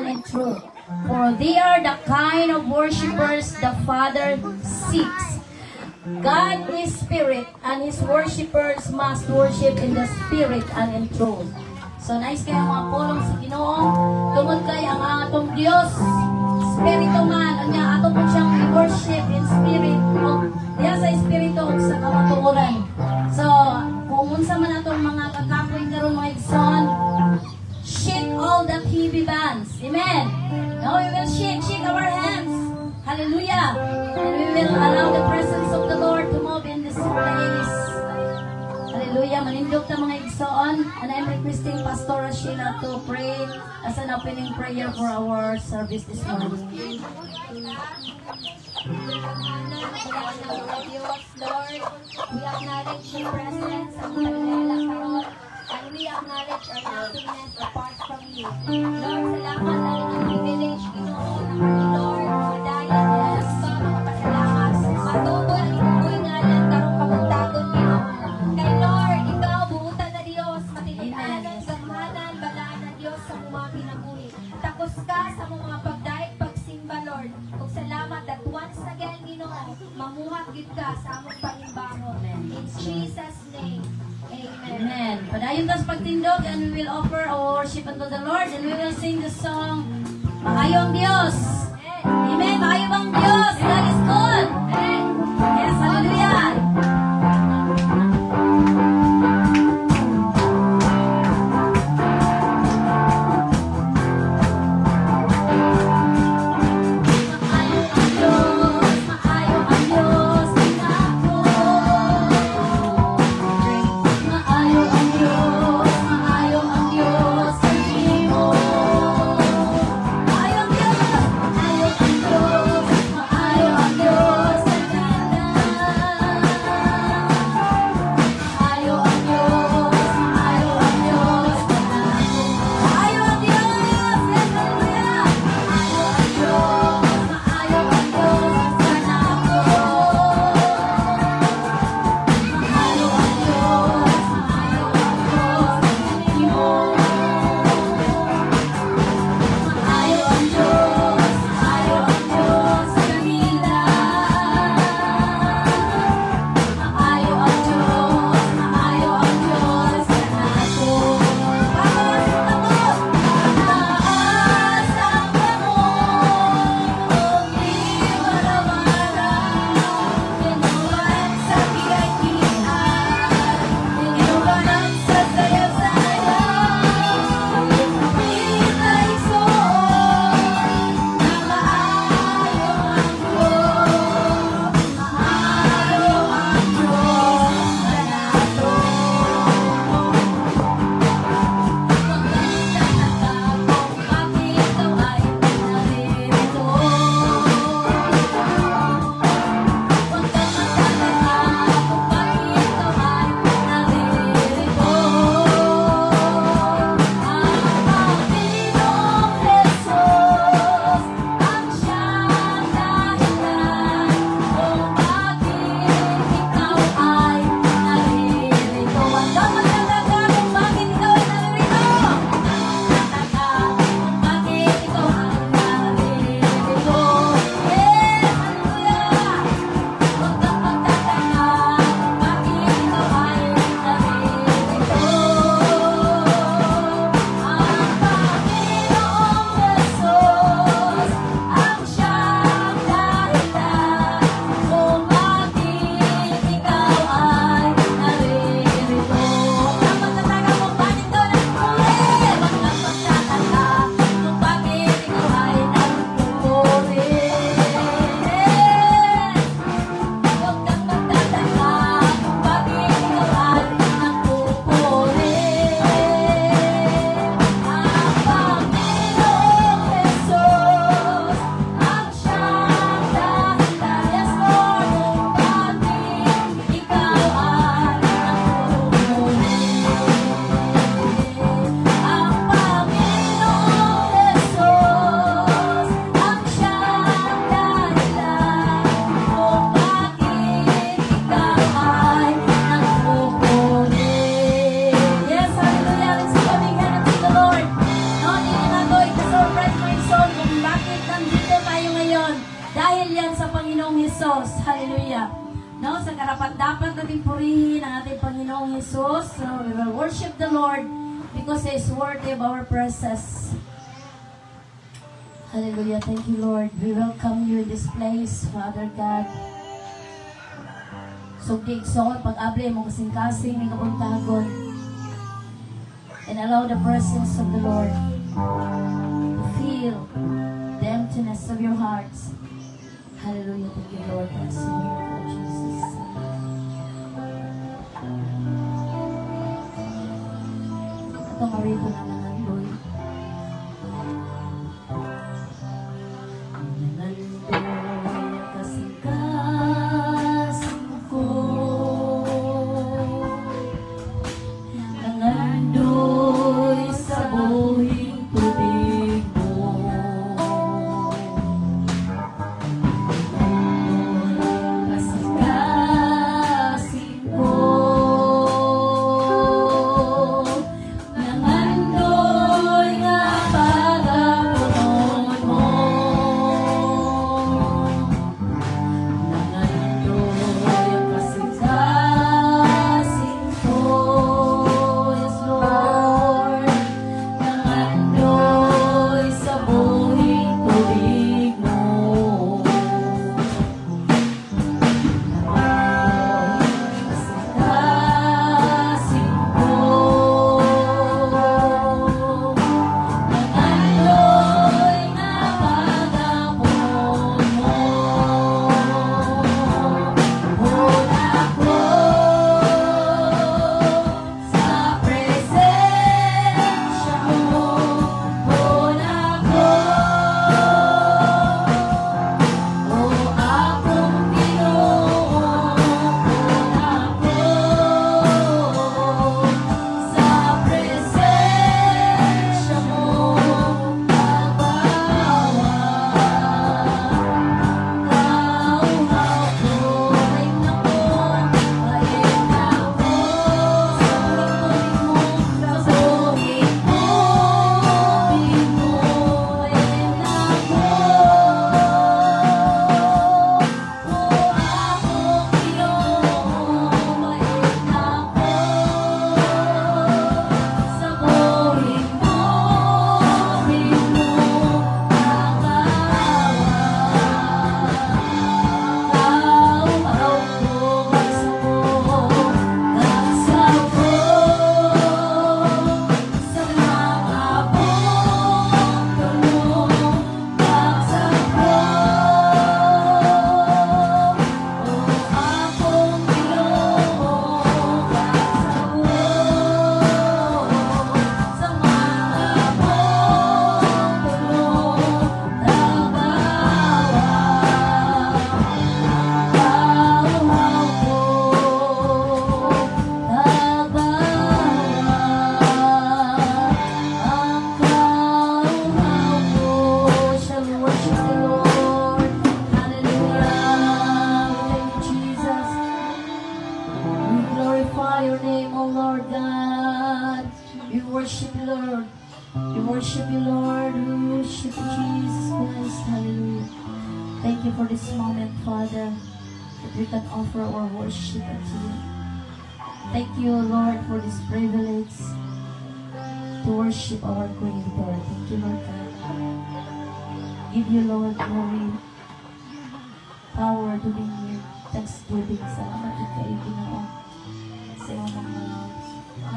in truth. For they are the kind of worshipers the Father seeks. God is spirit, and His worshipers must worship in the spirit and in truth. So nice kayo mga pulong sa Ginoo. Tungod kay ang atong Dios spirito man, ang ato po siyang worship in spirit o diya sa espiritu o sa kamatuoran. So kung unsa man atong mga kakapoy karon mga igsoon, shake all the heavy bands. Amen. Now we will shake our hands. Hallelujah. And we will allow the presence of the Lord to move in this place. Hallelujah. Manindog na mga igsoon. And I'm requesting Pastor Sheila to pray as an opening prayer for our service this morning. Lord, we acknowledge your presence and we acknowledge our nothingness apart from you. Lord, salamat dahil ang privilege, Ginoo, Lord, dahil sa mga pasalamat, matubol ang inyong ngalan, karong pagpuntagon niyo. Kay Lord, ikaw, buutan na Diyos, matilitan ng gamhanan, balaan na Diyos sa mga pinabuhi. Takos ka sa mga pagdaig, pagsimba, Lord. Kung salamat that once again, Ginoo, mamuhagid ka sa among pangimbangon. In Jesus' name, amen. Amen. Padayon tas pagtindog and we will offer our worship unto the Lord and we will sing the song Maayo ang Diyos. Amen. Maayo ang Diyos. God is good. Yes, hallelujah. Maayo ang Diyos, Dahil yan sa Panginoong Hesus. Hallelujah. No, sa karapat-dapat natin purihin ang ating Panginoong Hesus. So, we will worship the Lord because He is worthy of our praises. Hallelujah. Thank you, Lord. We welcome you in this place, Father God. So, digson, pag-abli mo kasing-kasing ng kapuntagon. And allow the presence of the Lord to fill the emptiness of your hearts. Hallelujah. Thank you, Lord. Bless you, Lord Jesus. Ito nga rito na nangandoy. Nangandoy kasing-kasing ko. Nangandoy sa buhing tubig mo. Kasing-kasing ko. Nangandoy nga pagapunon mo. Nangandoy ang kasing-kasing ko. Yes, Lord. Nangandoy sa buhing tubig mo. Kasing-kasing ko. Nangandoy nga pagapon mo. Buhon ako sa presensya mo. Buhon ako, o akong Pinoon. Buhon ako sa presensya mo. Shall we worship the Lord? Hallelujah. Thank you, Jesus. We glorify your name, O Lord God. We worship you, Lord. We worship you, Lord. We worship you, Jesus Christ. Hallelujah. Thank you for this moment, Father, that we can offer our worship unto you. Thank you, Lord, for this privilege to worship our Creator. Thank you, Lord God. Give you, Lord, glory, power, dominion, thanksgiving. Salamat ikaw, Ginoo. Sa iyong mga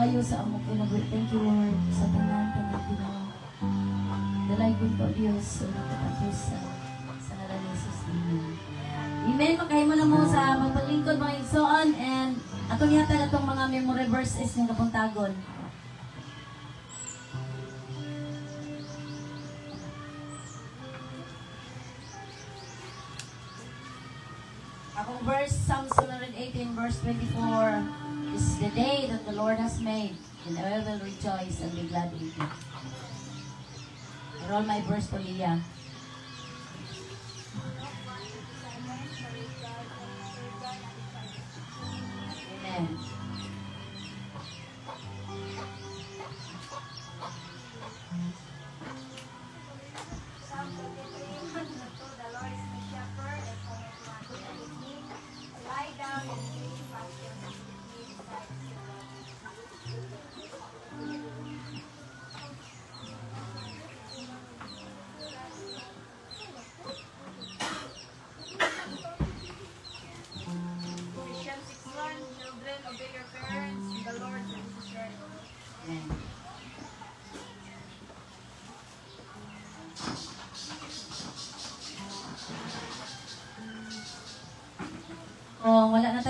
ayo sa among kinabuhi. Thank you, Lord, sa tanan-tanan, Ginoo. Dalaygod ko, Diyos, sa nagkatapusan sa ngalan ni Jesus. Amen. Amen. Makahimo na mo sa magpaglingkod, mga igsoon, and atong yata itong mga memory verses ng kapuntagon. Akong verse, Psalms 118, verse 24. This is the day that the Lord has made, and I will rejoice and be glad in it. Roll my verse to Leah. Amen. Psalm 23, the Lord is my shepherd,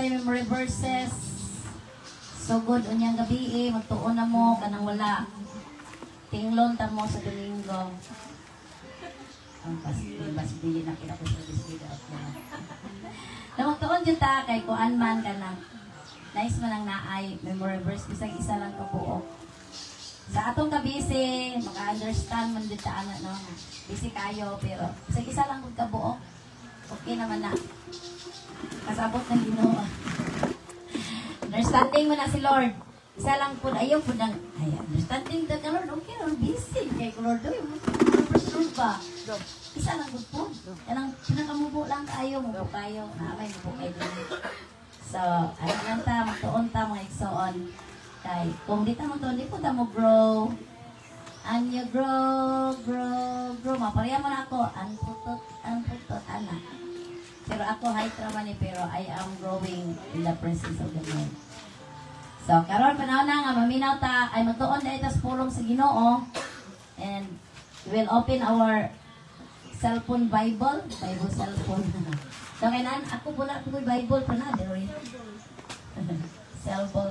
sa memory verses. So good unyang gabi magtuon na mo kanang wala. Tinglon ta mo sa Domingo. Ang pasdi na kita ko sa bisbida ako. Na magtuon jud ta kay kuan man kanang nice man ang naay memory verse bisag isa lang ka buok. Sa atong kabisi, maka-understand man dito ana no. Busy kayo pero bisag isa lang gud ka buok. Okay naman na. Kasabot ng Ginoo. Understanding mo na si Lord. Isa lang po, ayaw po ng, understanding the Lord, okay, Lord, busy. Kaya ko, Lord, Lord ba? Isa lang po. Yan ang pinakamubo lang kayo, mubo kayo. Naamay, mubo kayo din. So, ano lang ta, magtuon ta, mga igsoon. Kaya, kung di ta magtuon, di po ta mo grow. And you grow. Mapariya mo na ako. Anputot, anak. Pero ako height naman pero I am growing in the presence of the Lord. So, karon panahon na nga maminaw ta ay magtuon dahil tas pulong sa Ginoo. And we will open our cellphone Bible cellphone. So, kailan ako pula ko Bible pa na dere. Cellphone.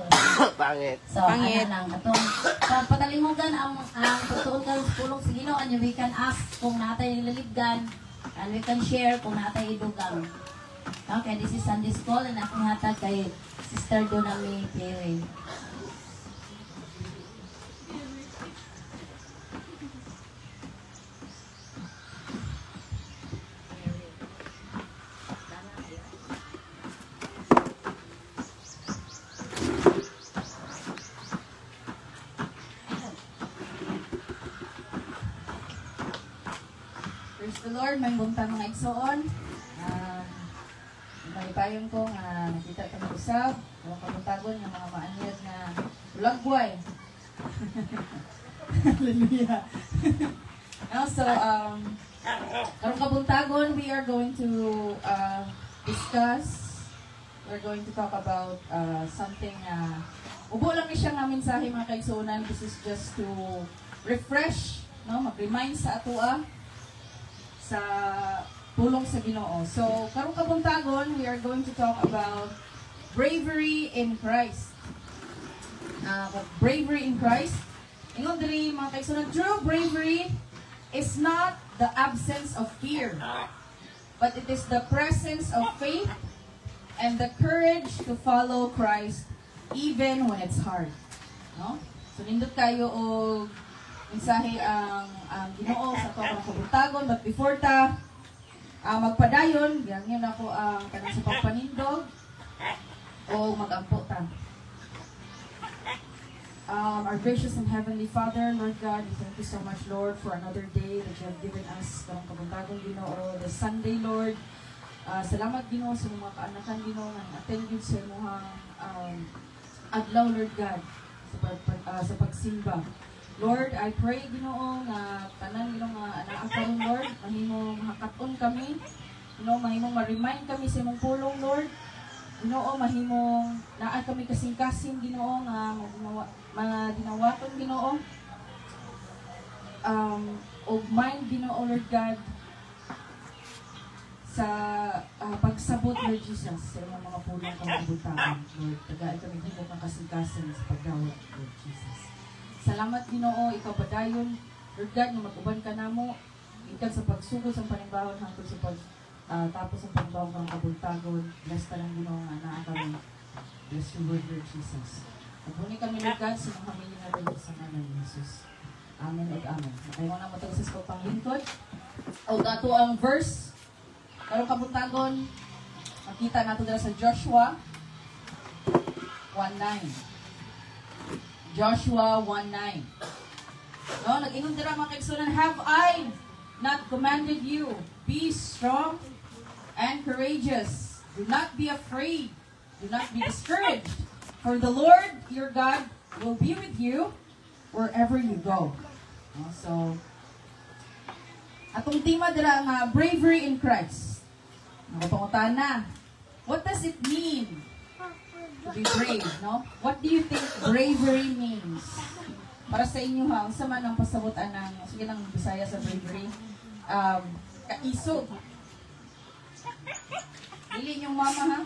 Pangit. So, ano lang atong pagpatalimugan ang pagtuon ka sa pulong sa Ginoo and we can ask kung natay lalibgan. And we can share kung natay idugang. Okay, this is Sunday School and akong hatag kay Sister Donami Perry. Praise the Lord, may buntang mga igsoon. May payon ko nga nakita ito mag-usap. Huwag kabuntagon ng mga maanyad na bulagbuay. Hallelujah. Also, karong kabuntagon, we are going to discuss. We're going to talk about something ubo lang siya nga mensahe mga kaigsuonan. This is just to refresh, no, mag-remind sa atua sa pulong sa Ginoo. So, karong kabuntagon, we are going to talk about bravery in Christ. Bravery in Christ. Ingon diri mga kaigsuonan, true bravery is not the absence of fear, but it is the presence of faith and the courage to follow Christ even when it's hard. No? So, nindot kayo o mensahe ang Ginoo sa karong kabuntagon, but before ta magpadayon, ganyan na po ang kanang sa pagpanindog o mag-ampo ta. Our gracious and heavenly Father, Lord God, we thank you so much, Lord, for another day that you have given us karong kabuntagon, Ginoo, the Sunday, Lord. Salamat, Ginoo, sa mga kaanakan, Ginoo, nga attend yun sa inyong adlaw, Lord God, sa pagsimba. Lord, I pray, Ginoo, nga tanan Ginoo nga anaa karon, Lord, mahimong hakaton kami, Ginoo, mahimong ma-remind kami sa imong pulong, Lord. Ginoo, mahimong naa kami kasing-kasing, Ginoo, nga madinawaton, Ginoo. Og mind, Ginoo, Lord God, sa pagsabot, Lord Jesus, sa imong mga pulong kabuntagon, Lord. Tagaan kami himong kang kasing-kasing sa pagdawat, Lord Jesus. Salamat, Ginoo, ikaw padayon, Lord God, na mag-uban ka namo, ikan sa pagsugod sa panibawon hangtod sa tapos ang panibawon ng kabuntagon. Bless ka lang, Ginoo, nga naa kami. Bless you, Lord Jesus. Nagpuni kami, Lord God, sa mga pamilya na rin sa ngalan ni Jesus. Amen at amen. Makayaw na matagsis ko pang lingkod. O dato ang verse, karong kabuntagon, makita nato dala sa Joshua 1:9. Joshua 1:9. No, nag-ingon dira mga kaigsuonan, have I not commanded you? Be strong and courageous. Do not be afraid. Do not be discouraged. For the Lord your God will be with you wherever you go. No, so, atong tema dira nga bravery in Christ. Napangutan na. What does it mean to be brave, no? What do you think bravery means? Para sa inyo ha, unsa man ang pasabutan ng, sige lang Bisaya sa bravery, kaisog. Dili yung mama ha?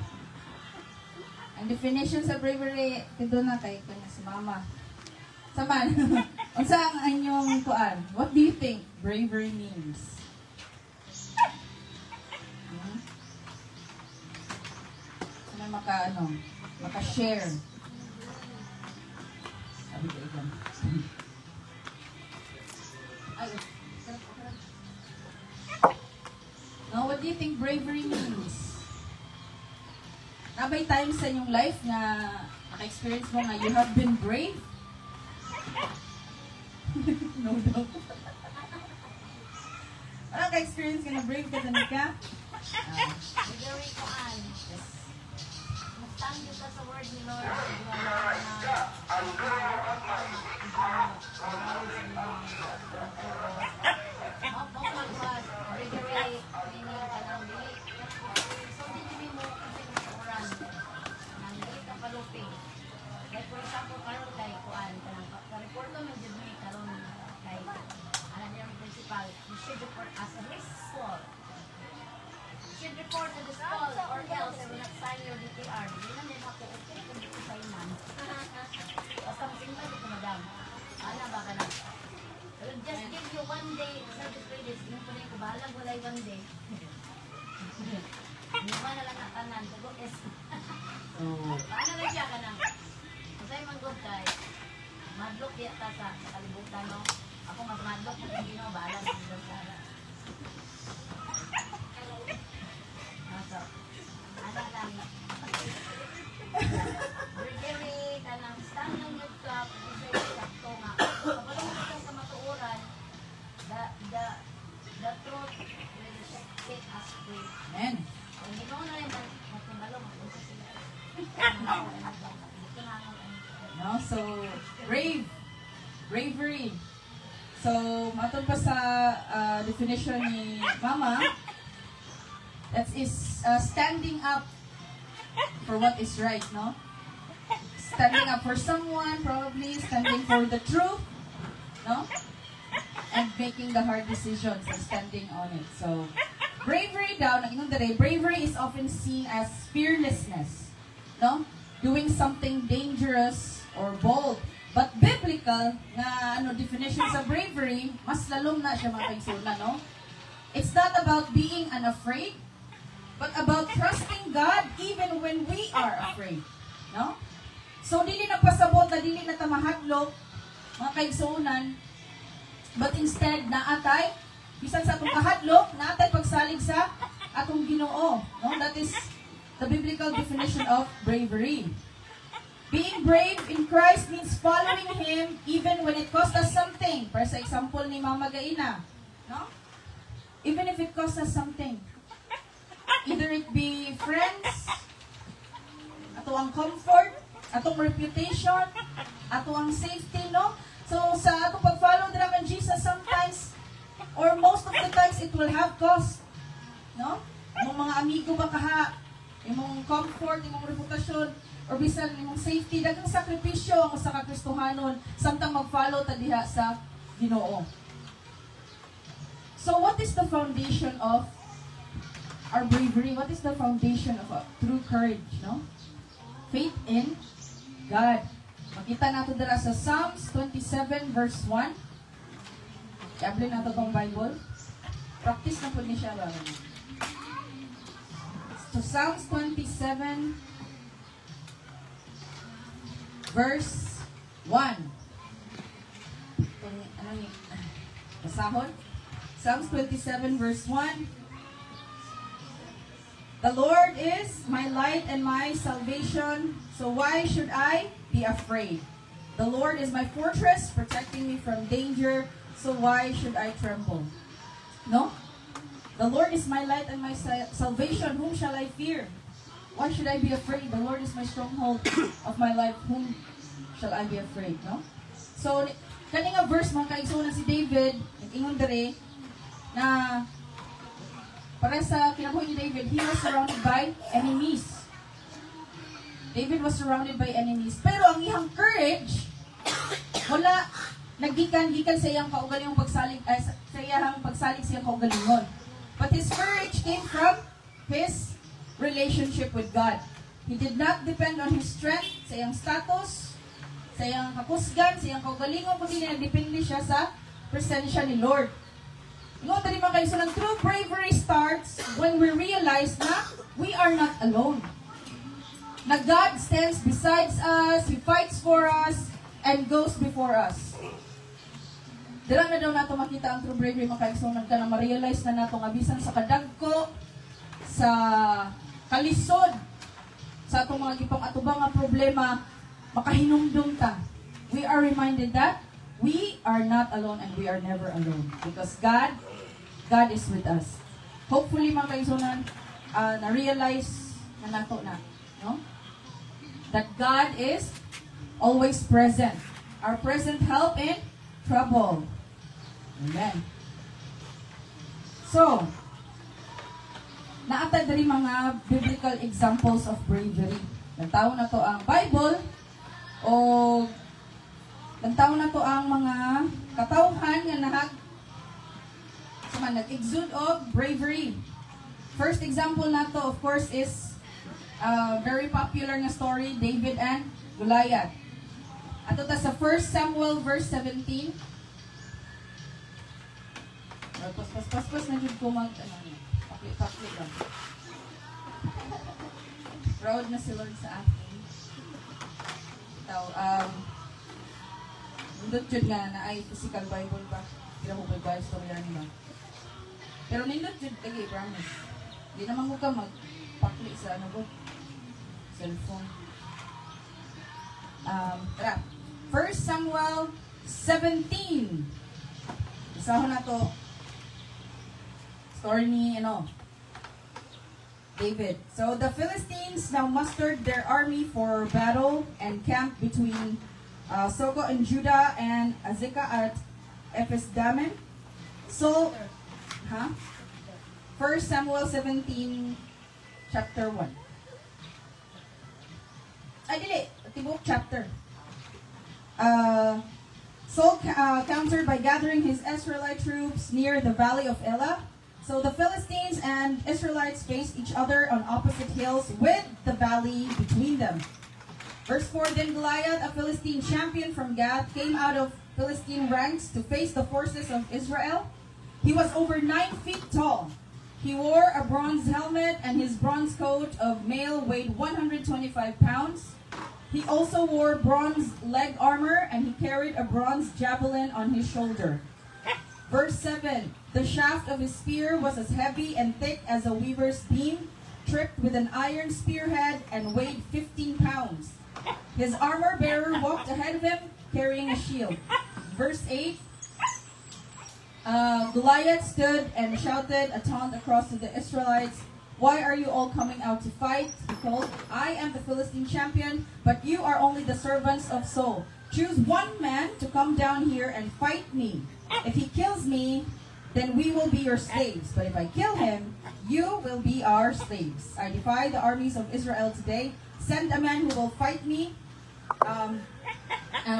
Ang definition sa bravery, ito na kay kanya si Mama. Saman, unsa ang inyong kuan? What do you think bravery means? Ano maka-share? Sabi ko ikaw. No, what do you think bravery means? Nabay times sa inyong life na naka-experience mo nga you have been brave? No doubt. Wala ka-experience ka na brave ka tanig ka? Bravery ko an. Stand you sa word ni Lord. For example, karon kay kuan kanang report mo jud mi karon kay ana niya principal, you should report as a result. You should report to the school or else I will not sign your DTR. Hindi na nila ako okay kung di ko sign man. Basta masinta ko madam. Ana ba ka na? I will just give you 1 day service credits. Yung po ko bahala walay 1 day. Hindi ba na lang natanan? Sago is. Paano na siya ka nang? Kasi manggod kay madlock yata sa kalibutan, no? Ako mas madlock kung hindi no, bahala sa mga sara. So, ano lang, bravery, kanang stand ng youth club, kasi sakto nga. Kapag ka sa matuuran, the truth will set us free. Amen. Kung hindi mo na rin, magtungalo, magtungalo sila. No? So, bravery. So, matod pa sa definition ni Mama, that is standing up for what is right, no? Standing up for someone, probably standing for the truth, no? And making the hard decisions and standing on it. So, bravery daw, bravery is often seen as fearlessness, no? Doing something dangerous or bold. But biblical na definition sa bravery, mas lalong na siya mga kaigsoon, no? It's not about being unafraid, but about trusting God even when we are afraid, no? So dili na pasabot na dili na tamahadlok mga kaigsuonan, but instead naatay bisan sa atong kahadlok, naatay pagsalig sa atong Ginoo, no? That is the biblical definition of bravery. Being brave in Christ means following Him even when it costs us something. Para sa example ni Mama Gaina, no? Even if it costs us something. Either it be friends, ato ang comfort, atong reputation, ato ang safety, no? So sa atong pag-follow dira kan Jesus, sometimes or most of the times it will have cost, no? Imong mga amigo ba kaha, imong comfort, imong reputasyon, or bisan imong safety, daghang sakripisyo ang usa ka Kristohanon samtang mag-follow ta diha sa Ginoo. So what is the foundation of our bravery? What is the foundation of true courage, no? Faith in God. Makita nato dira sa Psalms 27 verse 1. Kable nato tong Bible. Practice na po ni siya ba? So Psalms 27 verse 1. Basahon? Psalms 27 verse 1. The Lord is my light and my salvation, so why should I be afraid? The Lord is my fortress, protecting me from danger, so why should I tremble? No? The Lord is my light and my salvation, whom shall I fear? Why should I be afraid? The Lord is my stronghold of my life. Whom shall I be afraid? No? So, kaninga verse mga kaigsuonan si David, nag-ingon dere, na para sa kinabuhi ni David, he was surrounded by enemies. David was surrounded by enemies. Pero ang iyang courage, wala, gikan sa iyang kaugalingong pagsalig, sa iyang pagsalig sa iyang kaugalingon. But his courage came from his relationship with God. He did not depend on his strength, sa iyang status, sa iyang kakusgan, sa iyang kaugalingon, kundi nagdepende siya sa presensya ni Lord. No, dali mga kaigsunan, true bravery starts when we realize na we are not alone. Na God stands beside us, He fights for us, and goes before us. Dala na daw nato makita ang true bravery mga kaigsunan ka na ma-realize na nato nga bisan sa kadagko, sa kalisod, sa atong mga gipang atubang nga problema, makahinumdum ta. We are reminded that we are not alone and we are never alone. Because God is with us. Hopefully, mga kaigsunan, na-realize na nato na, no? That God is always present. Our present help in trouble. Amen. So, naatay dali mga biblical examples of bravery. Nagtaon na to ang Bible o nagtaon na to ang mga katawhan nga nag-exude of bravery. First example na to, of course, is very popular na story, David and Goliath. Ato ta sa 1 Samuel verse 17. Pas na jud ko mag pakli lang. Proud na si Lord sa akin. Ito, nindot jud nga na ay physical Bible ba? Kira ko ba istorya niya. Pero nindot jud lagi, promise. Di naman ko ka magpakli sa ano ko, cellphone. Tara. 1 Samuel 17. Isahon na to. Story ni, David. So the Philistines now mustered their army for battle and camped between Socoh and Judah and Azekah at Ephes-dammim. So, 1 Samuel 17, chapter 1. Ay, dili. Tibok chapter. Saul countered by gathering his Israelite troops near the valley of Elah. So the Philistines and Israelites faced each other on opposite hills with the valley between them. Verse 4, Then Goliath, a Philistine champion from Gath, came out of Philistine ranks to face the forces of Israel. He was over 9 feet tall. He wore a bronze helmet, and his bronze coat of mail weighed 125 pounds. He also wore bronze leg armor, and he carried a bronze javelin on his shoulder. Verse 7, The shaft of his spear was as heavy and thick as a weaver's beam, tripped with an iron spearhead, and weighed 15 pounds. His armor bearer walked ahead of him, carrying a shield. Verse 8, Goliath stood and shouted a taunt across to the Israelites. Why are you all coming out to fight? He called. I am the Philistine champion, but you are only the servants of Saul. Choose one man to come down here and fight me. If he kills me, then we will be your slaves. But if I kill him, you will be our slaves. I defy the armies of Israel today. Send a man who will fight me.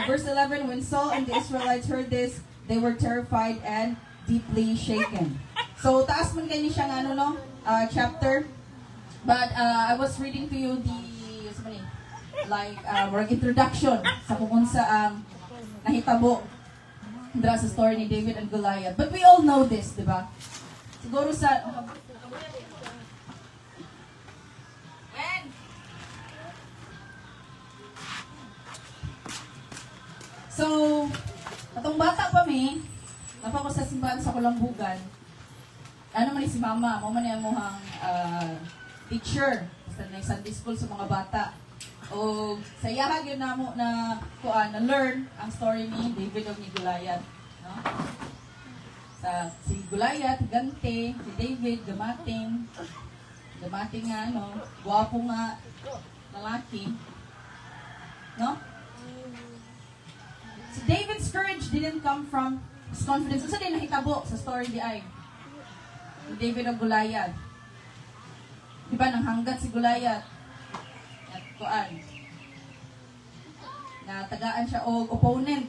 Verse 11, when Saul and the Israelites heard this, they were terrified and deeply shaken. So, taas man kayo ni siya nga, chapter. But I was reading to you the, more introduction sa kung sa nahitabo dra sa story ni David and Goliath. But we all know this, di ba? Siguro sa... So, katong bata pa mi, napako sa simbahan sa Kulambugan, ano man si mama, mo man yung muhang teacher, basta na Sunday school sa mga bata. O sa iyahag yun na mo na learn ang story ni David o ni Goliath. No? Si Goliath, gante, si David, gamating nga, guwapo nga, lalaki. No? Si David's courage didn't come from his confidence. Kasi din nakitabo sa story di ay. Ni David o Goliath. Diba, nanghanggat si Goliath. Na tagaan siya o opponent.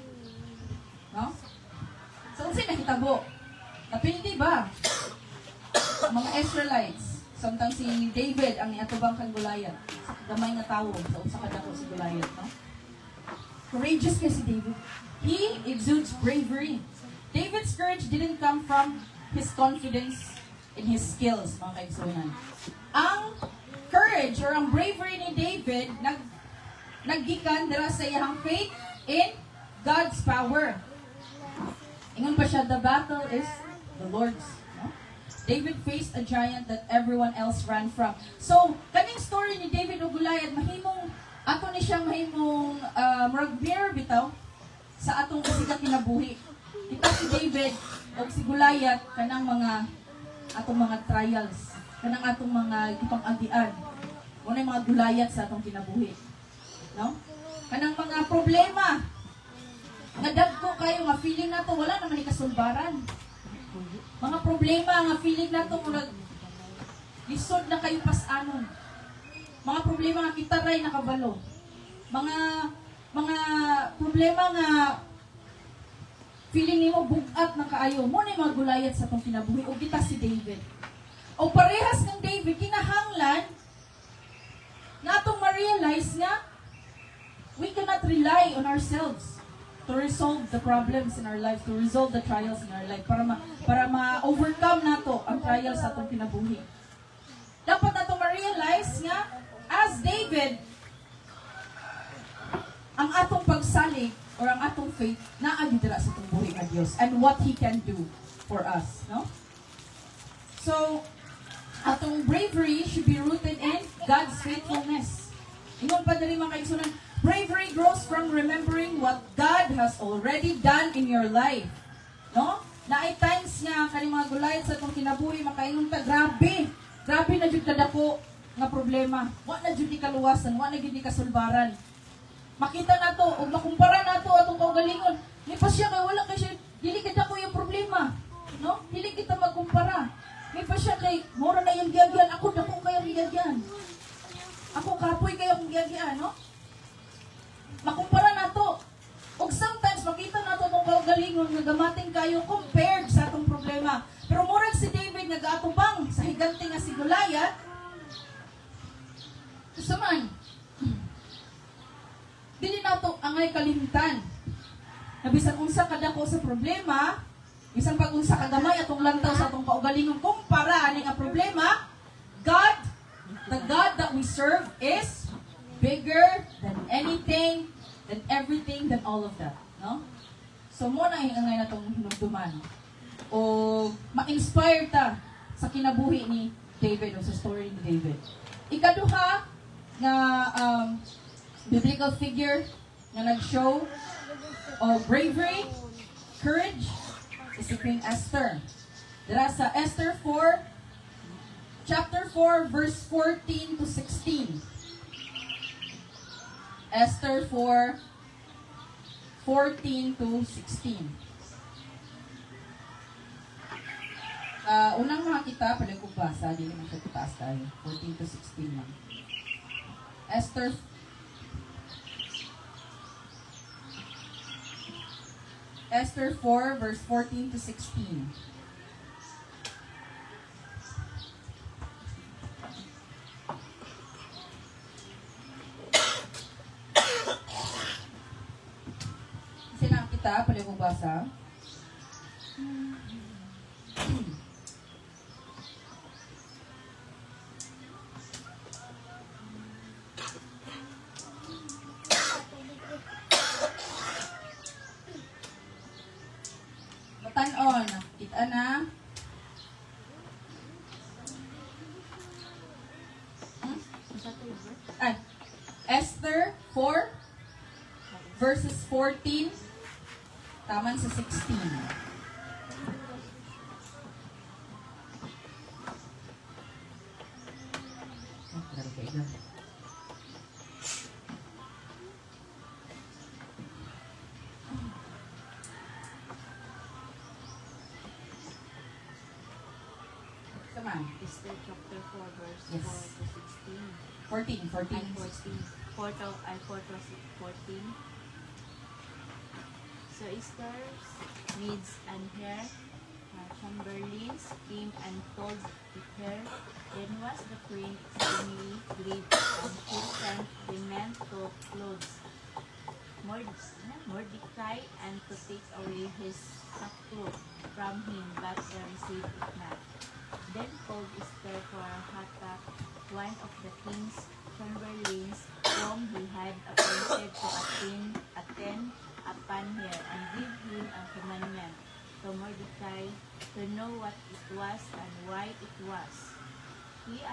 No? So, kasi nakitabo. Napindi ba? Mga Israelites. Samtang si David ang niatubang kang Goliath. Gamay nga tawo sa usa ka dako si Goliath, no? Courageous kasi David. He exudes bravery. David's courage didn't come from his confidence in his skills, mga kaigsunan. Ang courage or ang bravery ni David naggikan dira sa iyang faith in God's power. Ingon pa siya, the battle is the Lord's. No? David faced a giant that everyone else ran from. So, kaning story ni David o Goliath, ato ni siya mahimong mirror bitaw sa atong kasika kinabuhi. Kita si David o si Goliath, kanang atong mga trials, kanang atong mga ipang-agian. Muna yung mga Goliath sa atong kinabuhi. No? Kanang mga problema, nga dagko kayo, nga feeling na to, wala naman ikasulbaran. Mga problema nga feeling nato murag lisod na kayo pas-anon. Mga problema nga kita ray nakabalo. Mga problema nga feeling nimo bugat na kaayo. Mo na yung mga Goliath sa tong kinabuhi o kita si David. O parehas ng David kinahanglan natong ma-realize nga we cannot rely on ourselves to resolve the problems in our life, to resolve the trials in our life, para ma-overcome nato ang trials sa atong kinabuhi. Dapat nato ma-realize nga, as David, ang atong pagsalig or ang atong faith naagidira sa atong buhi nga Dios and what He can do for us, no? So, atong bravery should be rooted in God's faithfulness. Ingon pa dali mga kaigsunan, bravery grows from remembering what God has already done in your life. No? Na ay times nga kaning mga Goliath sa itong kinabuhi, makaingon ta, grabe na jud kadako nga problema. Wa na jud ni kaluwasan, wa na jud ni kasulbaran. Makita nato ug makumpara nato atong kaugalingon. Ni pa siya kay wala kay siya dili kita ko yung problema. No? Dili kita magkumpara. Ni pa siya kay mura na yung giyagyan, ako dako kayo giyagyan. Ako kapoy kayo kung giyagyan, no? Makumpara nato. Og sometimes makita nato tong kaugalingon nga gamating kayo compared sa atong problema. Pero murag si David nagaatubang sa higante nga si Goliath. Saman. Dili nato angay kalimtan. Na bisan unsa kadako sa problema, bisan pag unsa kagamay atong lantaw sa atong kaugalingon kumpara ani nga problema, the God that we serve is bigger than anything, than everything, than all of that. No? So, mo na ingangay na itong hinumduman. O ma-inspire ta sa kinabuhi ni David o sa story ni David. Ikaduha na biblical figure na nag-show of bravery, courage, is si Queen Esther. Dira sa Esther 4, chapter 4, verse 14 to 16. Esther 4, 14 to 16. Unang mga kita, pala ko basa, hindi naman siya kitaas tayo. 14 to 16 lang. Esther 4, verse 14 to 16. Sinang kita, pala ko basa. Matanon, kita na. Esther 4 verses 14 taman sa 16. Come on. Esther chapter 4 verse Yes. 4 to 16. 14. 14. 4 to 14. So Esther's maids and her chamberlains came and told her, Then was the queen extremely grieved, and she sent women to clothe Mordecai and to take away his sackcloth from him, but he received it not. Then called Esther for Hathach, one of the king's chamberlains, whom he had appointed to attend upon her, and give him a commandment to Mordecai to know what it was and why it was. He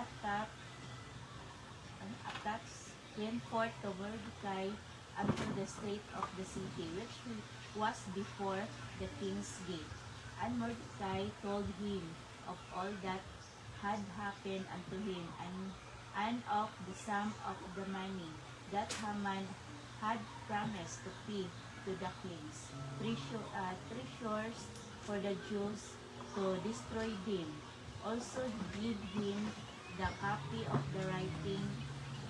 went forth to Mordecai unto the street of the city, which was before the king's gate. And Mordecai told him of all that had happened unto him, and of the sum of the money that Haman had promised to pay to the kings, treasures for the Jews to destroy them. Also give him the copy of the writing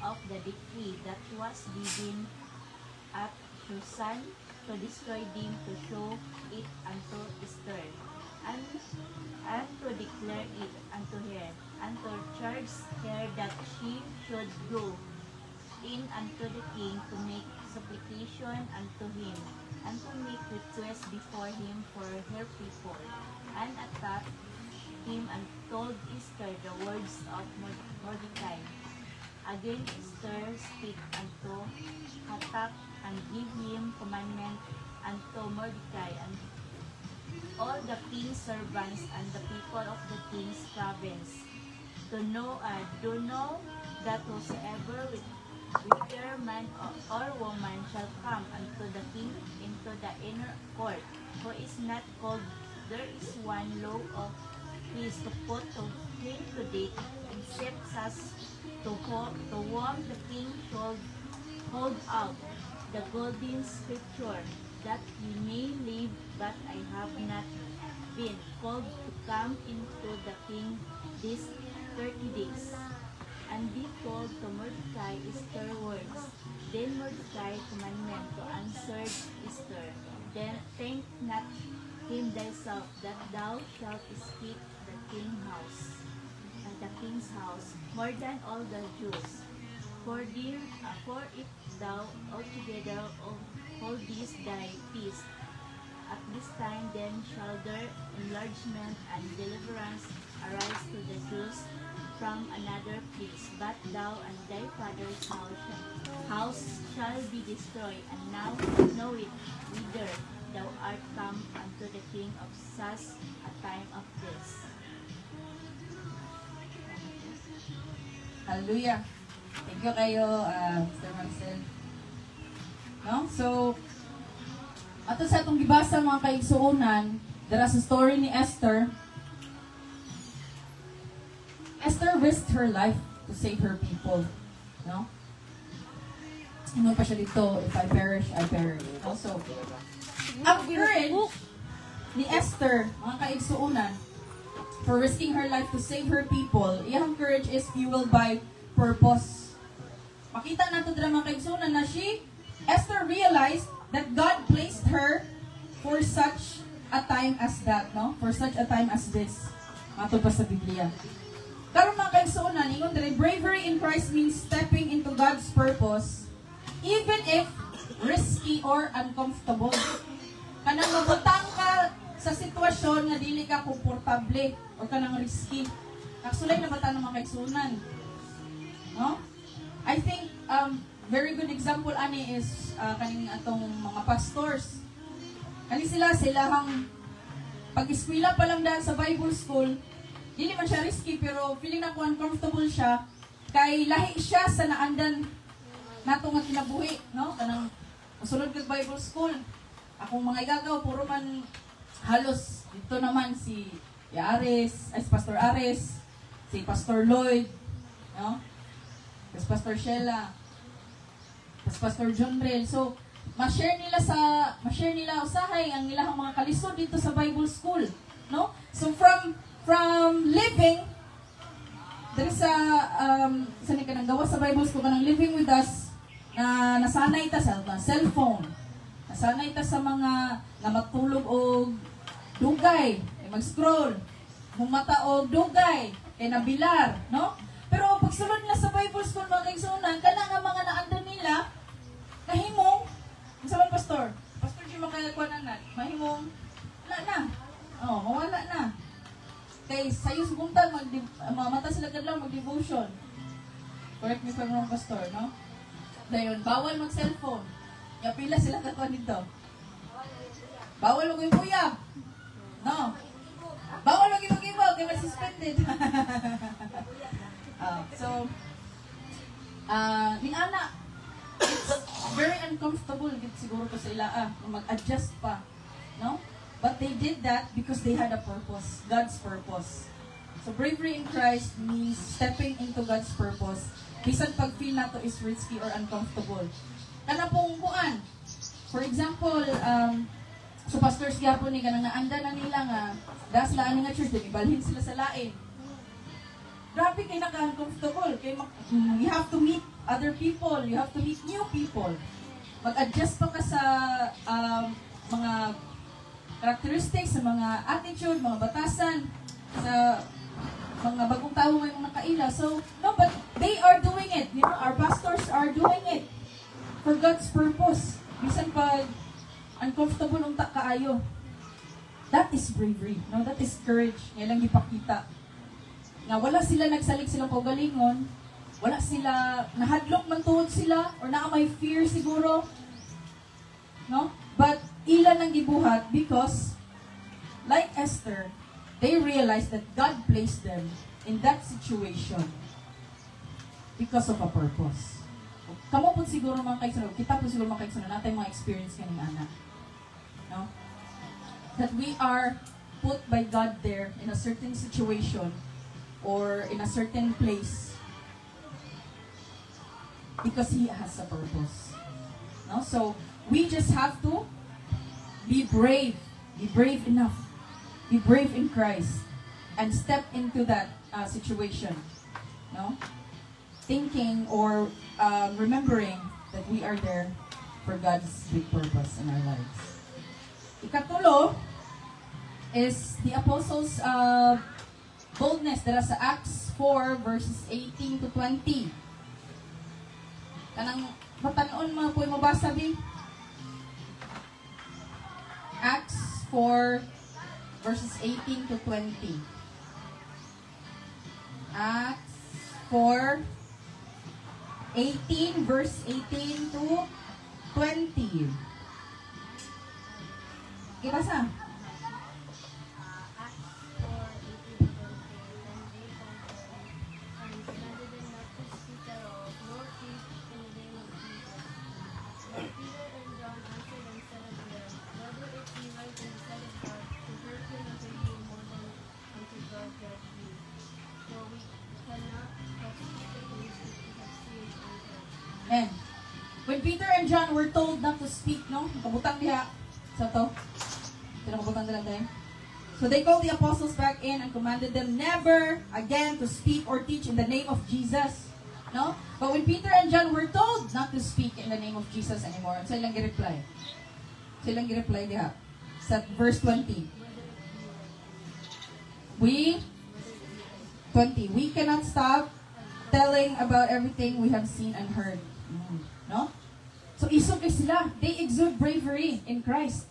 of the decree that was given at Shushan to destroy them, to show it unto Esther, and to declare it unto her, and to charge her that she should go in unto the king to make supplication unto him, and to make request before him for her people, and attacked him and told Esther the words of Mordecai. Again Esther spake unto Hathach, and give him commandment unto Mordecai, and all the king's servants and the people of the king's province, to know that whosoever with their man or woman shall come unto the king into the inner court, who is not called, there is one law of his to put to him to death, except such to whom the king should hold out the golden scripture, that he may live, but I have not been called to come into the king these 30 days. And be told to Mordecai Esther's words. Then Mordecai commandment to answer Esther, then think not him thyself, that thou shalt speak the king's house, more than all the Jews. For if thou altogether hold this thy peace, at this time then shall there enlargement and deliverance arise to the Jews from another place. But thou and thy father's house shall be destroyed. And now know it, whither thou art come unto the king of such a time of this. Hallelujah. Thank you kayo, Mr. Marcel. No? So, ato sa itong gibasa mga kaigsuunan, dara sa story ni Esther. Esther risked her life to save her people. No? Ano pa siya dito, if I perish, I perish. Also, ang courage ni Esther, mga kaigsuunan, for risking her life to save her people, iyang courage is fueled by purpose. Makita nato dira mga kaigsuunan na Esther realized that God placed her for such a time as that, no? For such a time as this. Matod pa sa Biblia. Karon mga kaigsuunan, ingon diri, bravery in Christ means stepping into God's purpose even if risky or uncomfortable. Kanang mabutang ka sa sitwasyon nga dili ka komportable o kanang risky. Kasulay na bata ng mga kaigsuunan. No? I think very good example ani is kaning atong mga pastors. Kani silahang pag-eskwela pa lang dahil sa Bible school, dili man siya risky pero feeling na ko uncomfortable siya kay lahi siya sa naandan nato nga kinabuhi, no? Kanang usulod kag Bible school. Akong mga igagaw puro man halos dito naman si Pastor Ares, si Pastor Lloyd, no? Si Pastor Sheila, si Pastor John Brel. So, ma-share nila usahay ang ilang mga kalisod dito sa Bible school, no? So from living diri sa sani ka nang gawa sa Bible school kanang living with us na nasanay ta sa cellphone. Nasanay ta sa mga nga matulog og dugay, mag-scroll. humata og dugay, kay nabilar, no? Pero pag sulod na sa Bible school mga kaigsunan, kana nga mga naandun nila, nahimong, sa man pastor, pastor di makakakuan na, mahimong, wala na. Oh, mawala na. Kay sayo sa buntag, mamata sila kadlaw mag-devotion. Correct me if I'm wrong, pastor, no? Dayon, bawal mag-cellphone. Yapila sila kakuan dito. Bawal mag-ibuyab. No? Bawal mag-ibuyab, kaya suspended. So, ning ana, it's very uncomfortable siguro ko sa ila mag-adjust pa, no? But they did that because they had a purpose, God's purpose. So bravery in Christ means stepping into God's purpose. Bisan pag feel nato is risky or uncomfortable. Kana pong kuan. For example, so pastors gyapon ni kanang naanda na nila nga das laan nga church di ibalhin sila sa lain. Grabe kay naka-uncomfortable. Kay you have to meet other people. You have to meet new people. Mag-adjust pa ka sa mga characteristics, sa mga attitude, mga batasan, sa mga bagong tao may mga kaila. So, no, but they are doing it. You know, our pastors are doing it for God's purpose. Bisan pag uncomfortable ang kaayo. That is bravery. No, that is courage. Yan lang ipakita. Nga wala sila nagsalig silang kaugalingon, wala sila, nahadlok man tuod sila, or naa may fear siguro, no? But ilan ang gibuhat because, like Esther, they realized that God placed them in that situation because of a purpose. Kamo po siguro mga kaigsunan, kita po siguro mga kaigsunan, natin mga experience kaning anak. No? That we are put by God there in a certain situation or in a certain place because He has a purpose. No? So, we just have to be brave enough, be brave in Christ, and step into that situation. No? Thinking or remembering that we are there for God's big purpose in our lives. Ikatulo is the apostles' boldness dala sa Acts 4 verses 18 to 20. Kanang batanon mga po mabasa din. Acts 4 verses 18 to 20. Acts 4 18 verse 18 to 20. Ibasa. And when Peter and John were told not to speak, no? Kabutang diha sa to. Kabutang nila tayo. So they called the apostles back in and commanded them never again to speak or teach in the name of Jesus. No? But when Peter and John were told not to speak in the name of Jesus anymore, so ilang gi-reply? So ilang gi-reply diha? Sa verse 20. We cannot stop telling about everything we have seen and heard. No? So isog kay sila. They exude bravery in Christ.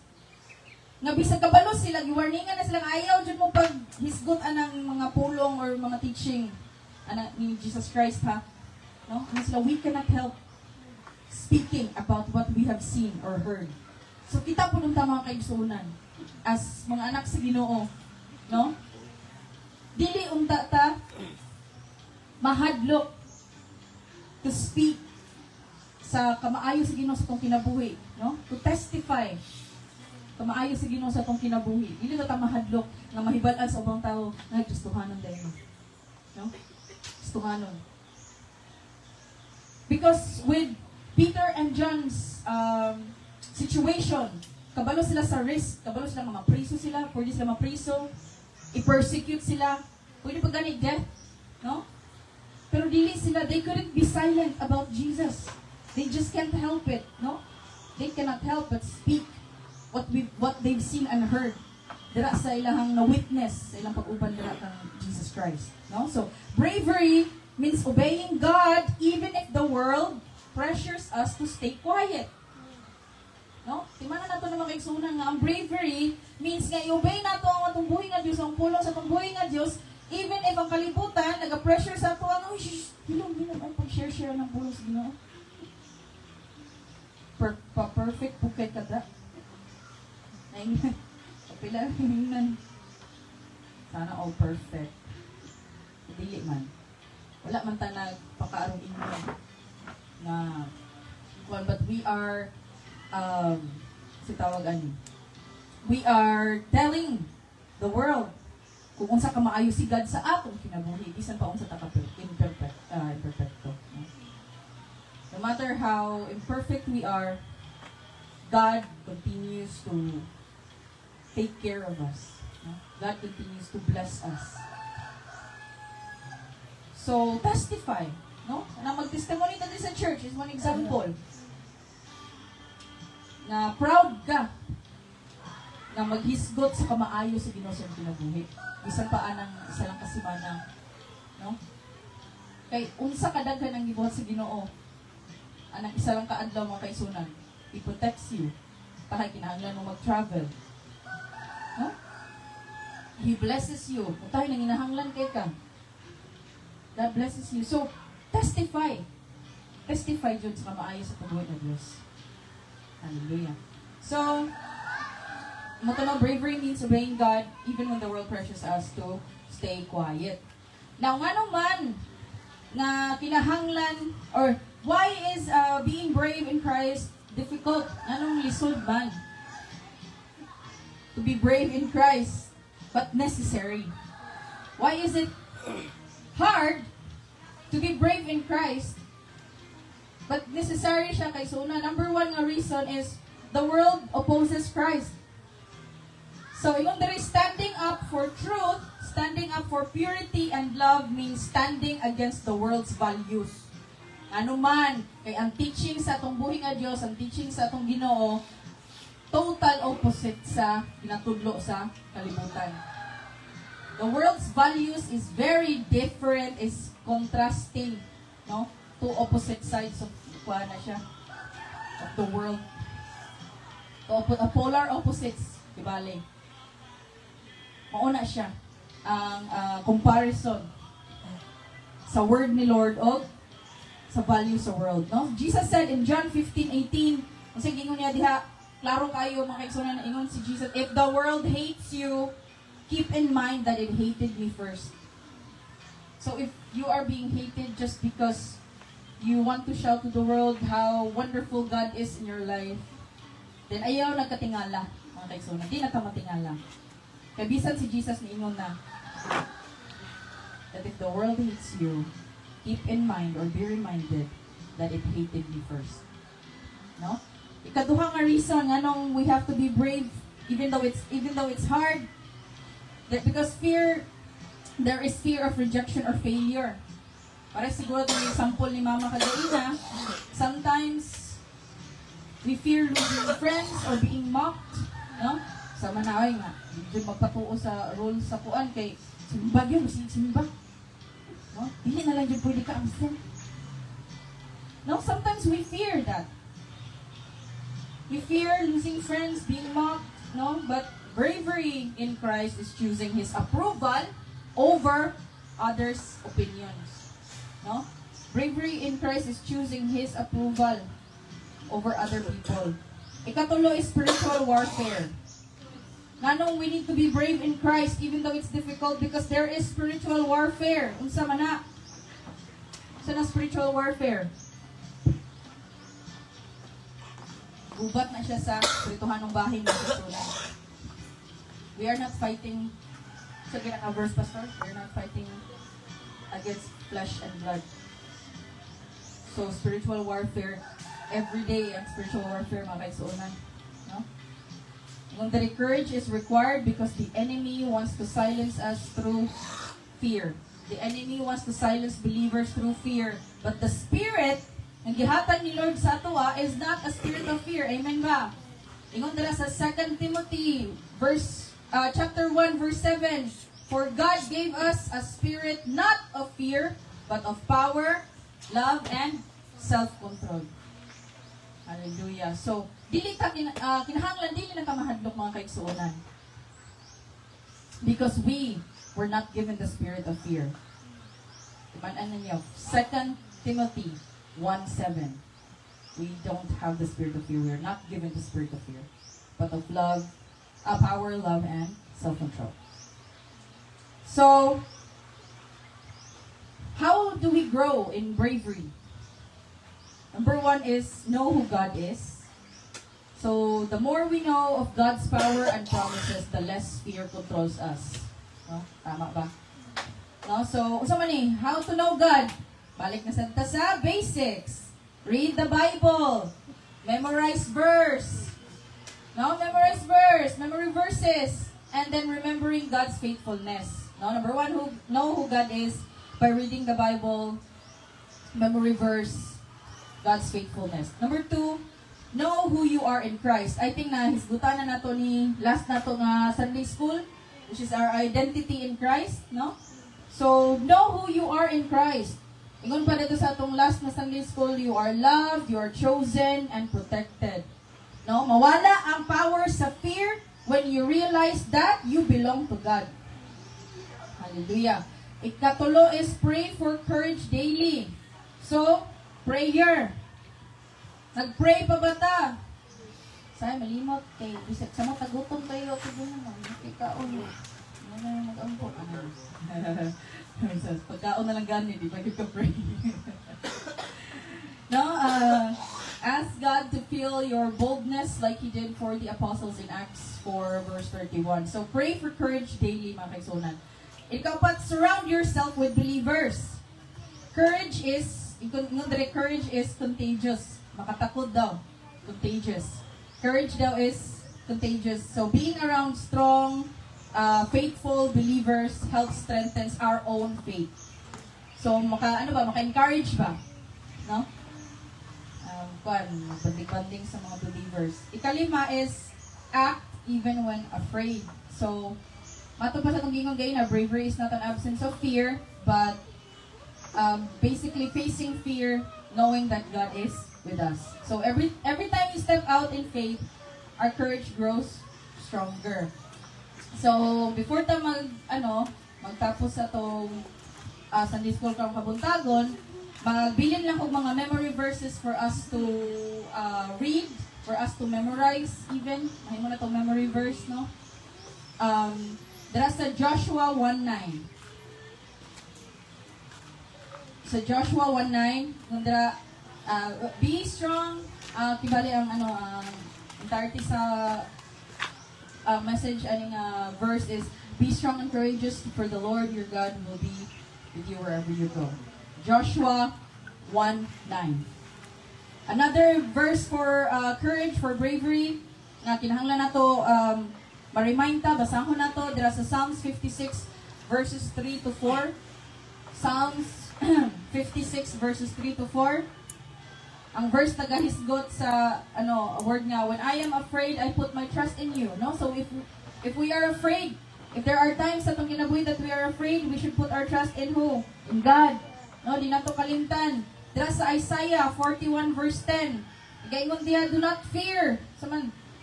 Nga bisag kabalo sila, giwarningan na sila nga ayaw jud mo pag hisgot anang mga pulong or mga teaching ni Jesus Christ, ha? No? Nga sila, we cannot help speaking about what we have seen or heard. So kita po nung mga kaigsunan as mga anak sa Ginoo, no? Dili unta ta mahadlok to speak sa kamaayo sa Ginoo sa tong kinabuhi, no? To testify kamaayo sa Ginoo sa tong kinabuhi. Dili ta mahadlok nga mahibal-an sa ubang tawo nga gustuhanon dayon. No? Gustuhanon. Because with Peter and John's situation, kabalo sila sa risk, kabalo sila nga mapriso sila, pwede sila mapriso, i-persecute sila, pwede pa ganit death, no? Pero dili sila, they couldn't be silent about Jesus. They just can't help it, no? They cannot help but speak what they've seen and heard. dira sa ilahang na-witness sa ilang pag-uban dira kang Jesus Christ. No? So, bravery means obeying God even if the world pressures us to stay quiet. No? Timanan nato na makaigsunan nga ang bravery means nga i-obey nato ang atong buhi nga Dios, ang pulong sa atong buhi nga Dios, even if ang kalibutan naga-pressure sa ato ang hilong ay pag-share ng pulong sa Ginoo. Perfect po kay kada. Kapila hingnan. Sana all perfect. Dili man. Wala man ta nagpakaarong inyo na but we are we are telling the world kung unsa ka maayo si God sa atong kinabuhi, bisan pa unsa ta ka imperfecto. No matter how imperfect we are, God continues to take care of us. God continues to bless us. So, testify. No? Na mag-testimony natin sa church is one example. Na proud ka na maghisgot sa kamaayo sa Ginoo sa kinabuhi. Bisan pa anang isa lang kasimana. No? Kay unsa kadaghan ang gibuhat sa Ginoo. Anang isa lang kaadlaw mga kaisunan. He protects you. Para kinahanglan mo mag-travel. No? He blesses you. Kung tayo nanginahanglan kay ka. God blesses you. So, testify. Testify dyan sa kamaayo sa pagbuhat ng Diyos. Hallelujah. So, matanaw, bravery means obeying God even when the world pressures us to stay quiet. Now, nga naman na kinahanglan, or why is being brave in Christ difficult? Anong lisod man? To be brave in Christ, but necessary. Why is it hard to be brave in Christ, but necessary siya kay suna? Number one nga reason is the world opposes Christ. So, yung there is standing up for truth, standing up for purity and love means standing against the world's values. Ano man, kay ang teaching sa atong buhi nga Dios, ang teaching sa atong Ginoo, total opposite sa ginatudlo sa kalibutan. The world's values is very different, is contrasting, no? Two opposite sides of of the world. Polar opposites, dibali. Mauna siya ang comparison sa word ni Lord o sa value sa world, no? Jesus said in John 15:18, kasi gingon niya diha, klaro kayo mga kaigsunan na ingon si Jesus, if the world hates you, keep in mind that it hated me first. So if you are being hated just because you want to shout to the world how wonderful God is in your life, then ayaw nagkatingala, mga kaigsunan. Di nagkamatingala. Kaya bisan si Jesus ni ingon na, that if the world hates you, keep in mind or be reminded that it hated me first. No? Ikaduha nga reason anong we have to be brave even though it's hard. Because there is fear of rejection or failure. Para siguro itong example ni Mama Kagaina, sometimes we fear losing friends or being mocked. No? Sa manaway nga, hindi magpatuo sa role sa kuan kay simbag yun, simbag. No? Hindi na lang yun pwede ka absent. No? Sometimes we fear that. We fear losing friends, being mocked, no? But bravery in Christ is choosing His approval over others' opinions. No? Bravery in Christ is choosing His approval over other people. Ikatulo is spiritual warfare. Nanong we need to be brave in Christ even though it's difficult because there is spiritual warfare. Unsa man na? Unsa na spiritual warfare? Gubat na siya sa spirituhanong bahin ng Kristonan. We are not fighting, sa ginaka-verse, Pastor, we are not fighting against flesh and blood. So, spiritual warfare, every day ang spiritual warfare, mga kaigsuonan. No? The courage is required because the enemy wants to silence us through fear. The enemy wants to silence believers through fear. But the Spirit, ang gihatag ni Lord sa ato is not a spirit of fear. Amen ba? Ingon dala sa 2 Timothy verse chapter 1, verse 7. For God gave us a spirit not of fear, but of power, love, and self-control. Hallelujah. So, dili ta kinahanglan dili na ka mahadlok mga kaigsuonan. Because we were not given the spirit of fear. Ano niyo? 2 Timothy 1:7. We don't have the spirit of fear. We are not given the spirit of fear, but of love, power, love, and self-control. So, how do we grow in bravery? Number 1 is know who God is. So, the more we know of God's power and promises, the less fear controls us. No? Tama ba? No? So, how to know God? Balik na sa basics. Read the Bible. Memorize verse. No? Memorize verse. Memory verses. And then remembering God's faithfulness. No? Number 1, know who God is by reading the Bible, memory verse, God's faithfulness. Number 2, know who you are in Christ. I think na hisgutan na nato ni last nato nga Sunday school, which is our identity in Christ, no? So, know who you are in Christ. Ingon pa dito sa atong last na Sunday school, you are loved, you are chosen, and protected. No? Mawala ang power sa fear when you realize that you belong to God. Hallelujah. Ikatulo is pray for courage daily. So, prayer. Nag-pray pa ba ta? Say, malimot kay bisag sa mga tagutom kayo ito doon naman. Pagkaon mo. Ano na yung mag-ampok? Pagkaon na lang gani, di ba yung ka-pray? No? Ask God to fill your boldness like He did for the apostles in Acts 4 verse 31. So, pray for courage daily, mga kaigsuonan. Ikapat, surround yourself with believers. Courage is contagious. Makatakot daw. Contagious. Courage daw is contagious. So, being around strong, faithful believers helps strengthens our own faith. So, maka-encourage ba? No? Banding sa mga believers. Ikalima is act even when afraid. So, mato pa sa itong gingon gayon na bravery is not an absence of fear, but basically facing fear, knowing that God is with us. So every time we step out in faith, our courage grows stronger. So before ta magtapos sa itong Sunday School kang kabuntagon, magbilin lang kong mga memory verses for us to read, for us to memorize even. Mahimo na itong memory verse, no? Dara sa Joshua 1:9. Sa Joshua 1:9, nandra be strong, kibali ang entirety sa message aning verse is be strong and courageous, for the Lord your God will be with you wherever you go. Joshua 1:9. Another verse for courage, for bravery, na kinahanglan nato ma-remind ta, basahon na to, dira sa Psalms 56 verses 3 to 4. Psalms 56 verses 3 to 4. Ang verse nagahisgot sa a word nga, when I am afraid, I put my trust in you. No? So if we are afraid, if there are times sa itong kinabuhi that we are afraid, we should put our trust in who? In God. No, di nato kalimtan. Dira sa Isaiah 41 verse 10. Igaingon diha, do not fear.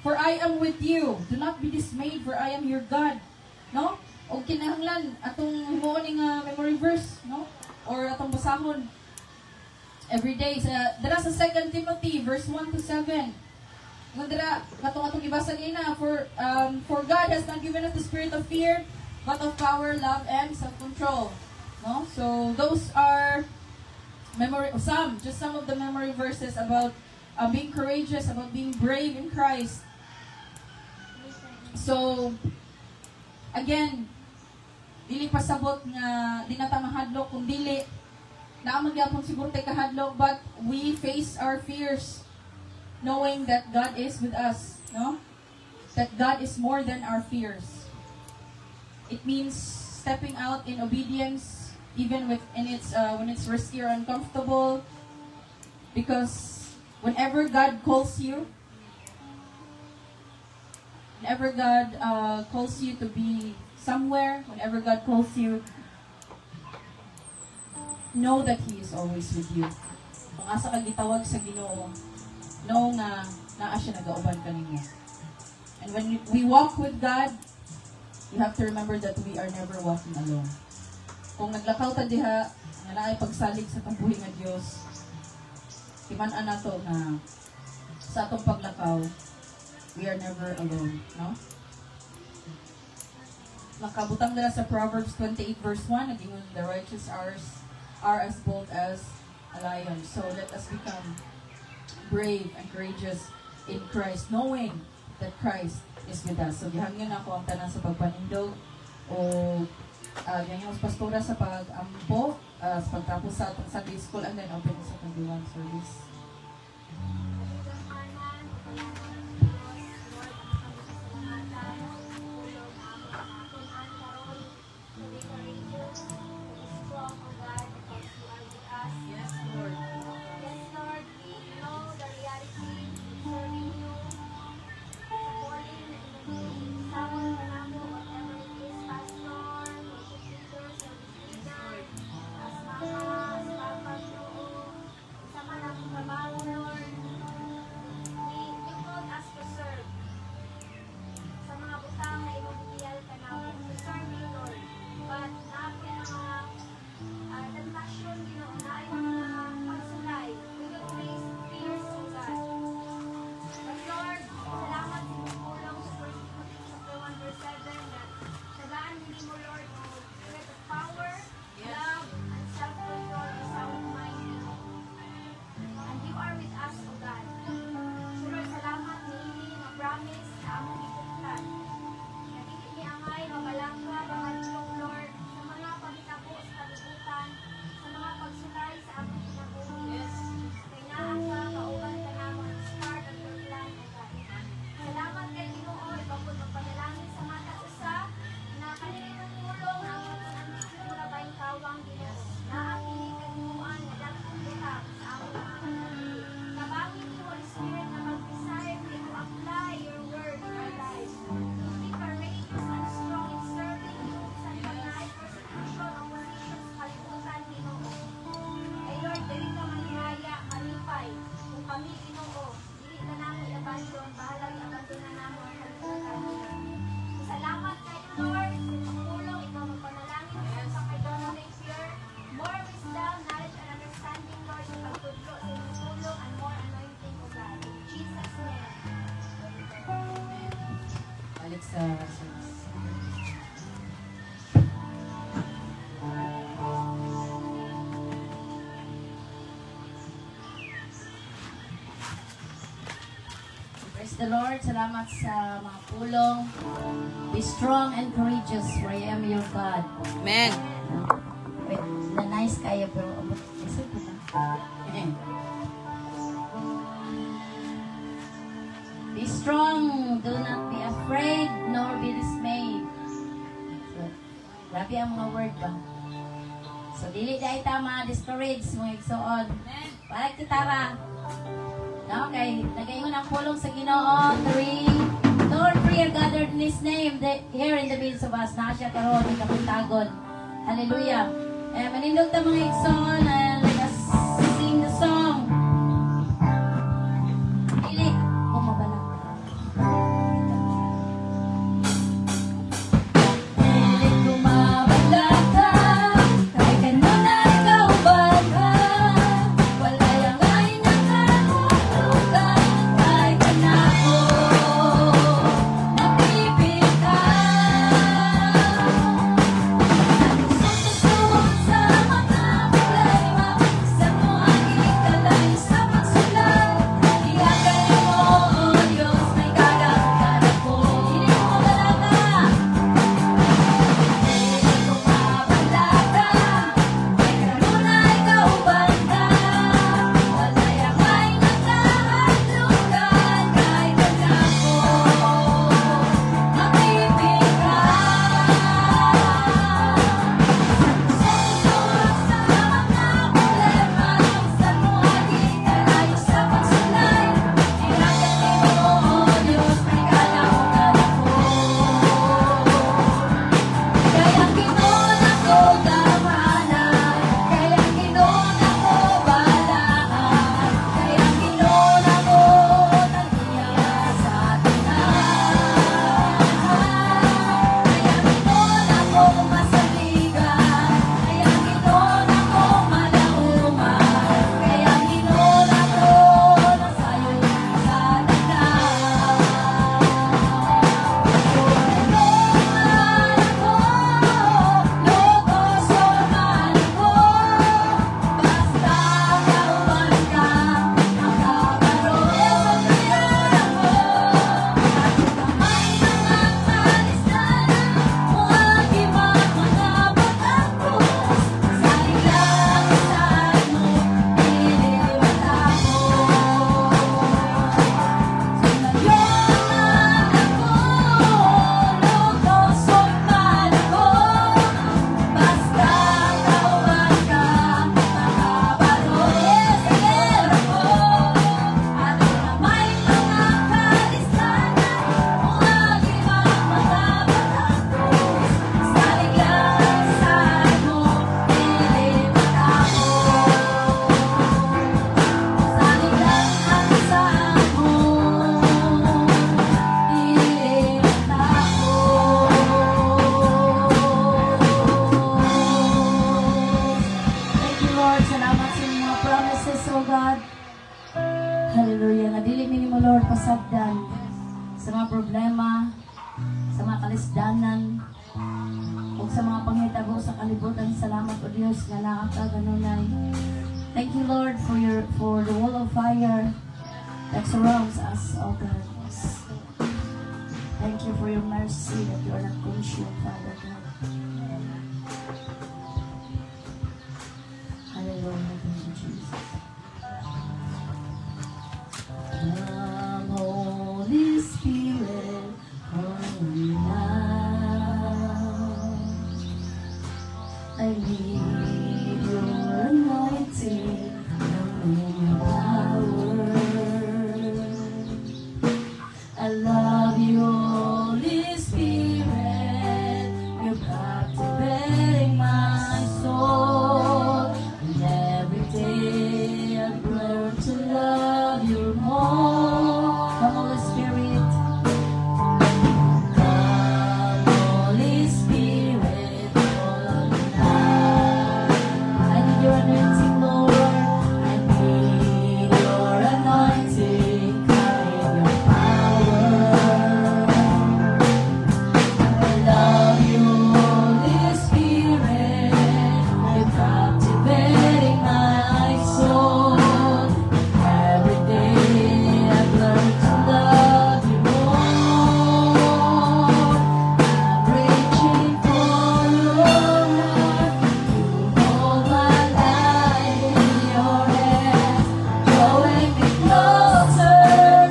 For I am with you. Do not be dismayed, for I am your God. No? O kinahanglan atong himuon nga memory verse, no? Or atong basahon every day sa dira sa 2 Timothy verse 1 to 7. Dira atong ibasa gina, for God has not given us the spirit of fear, but of power, love, and self-control. No? So those are some of the memory verses about being courageous, about being brave in Christ. So, again, dili pasabot nga di na ta mahadlok kung dili naamang gyapon siguro tay kahadlok, but we face our fears knowing that God is with us, no? That God is more than our fears. It means stepping out in obedience even when it's risky or uncomfortable, because whenever God calls you, whenever God calls you to be somewhere, whenever God calls you, know that He is always with you. Kung asa ka gitawag sa Ginoo, know nga naa siya nagauban kaninyo. And when we walk with God, you have to remember that we are never walking alone. Kung naglakaw ta diha, nga naay pagsalig sa tambuhi nga Dios, timan-an nato na sa atong paglakaw, we are never alone, no? Makabutang nila sa Proverbs 28 verse 1, nagingon, the righteous are as bold as a lion. So let us become brave and courageous in Christ, knowing that Christ is with us. So gihangyon ako ang tanan sa pagpanindog o ganyan sa pastora sa pag-ampo, sa pagtapos sa atong Sunday school, and then open sa pag-diwan service. Praise the Lord. Salamat sa mga pulong. Be strong and courageous, for I am your God. Amen. Wait, na nice kayo pero abot. Isa po na. Amen. Be strong. Do not be afraid nor be dismayed. So, grabe ang mga word ba? So, dili dahil tama, discourage, mga igsoon. Parang kitara. No, kay nagaingon ang pulong sa Ginoo. 3. Lord, prayer gathered in His name here in the midst of us. Na siya karon ng kapitagon. Hallelujah. Manindog ta mga igsoon. Let us sing the song. Dili. Kumabala. Dili kumabala ka. Kay kanon na ikaw ba ka? Wala yang ay nakahulugan. Kay kanako napipil ka. Susubok sa mga problema. Hallelujah. Nga dili minimo Lord pasabdan sa mga problema, sa mga kalisdanan, o sa mga panghitabo sa kalibutan. Salamat o Diyos nga nakakaganunay. Thank you Lord for the wall of fire that surrounds us, O God. Thank you for your mercy that you are not consumed, Father God. Hallelujah. Thank you, Jesus. Come, Holy Spirit, come now. I need your anointing, your power. I love you, Holy Spirit. You're captivating my soul. And every day I've learned to love you more. Come, Holy Spirit. Come, Holy Spirit, fall on me now. I need your anointing, Lord. I need your anointing. Carry your power. I love you, Holy Spirit. You're captivating my soul. Every day I've learned to love you more. I'm reaching for your heart. You hold my life in your hands, drawing me closer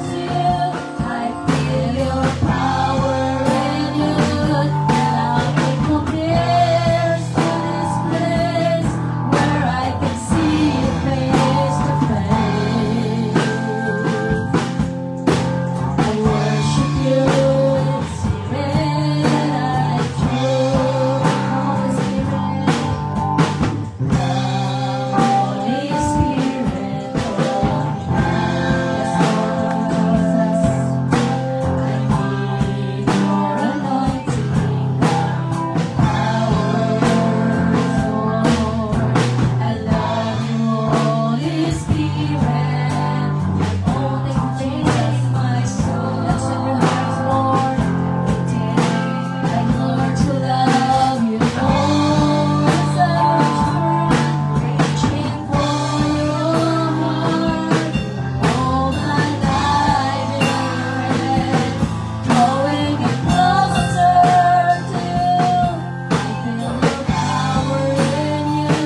to you. I feel your power in you, and nothing compares to this place where I can see you face to face. I worship you in spirit and in truth. Holy Spirit, Holy Spirit, Lord, yes, Lord Jesus. I need your anointing, power, Lord. I love you, Holy Spirit. Only Jesus, my soul. That's in your hands, Lord. I learn to love you more as I reaching for your heart. All my life in your hand, drawing me closer to you. I feel your power in you.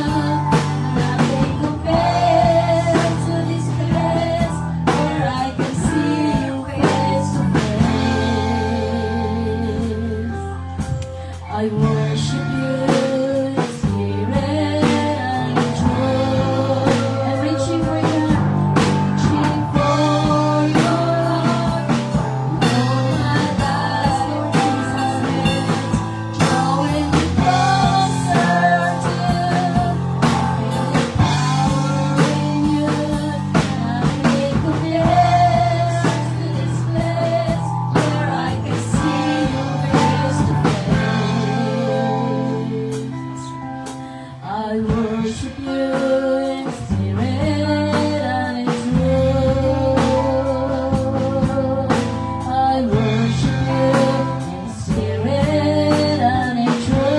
Nothing compares to this place where I can see you face to face. I worship you in spirit and in truth. I'm reaching for your heart. All my life, Lord Jesus, drawing me closer to you. I feel your power in you. Nothing compares to this place where I can see you face to face. I worship you in spirit and in truth. I worship you in spirit and in truth.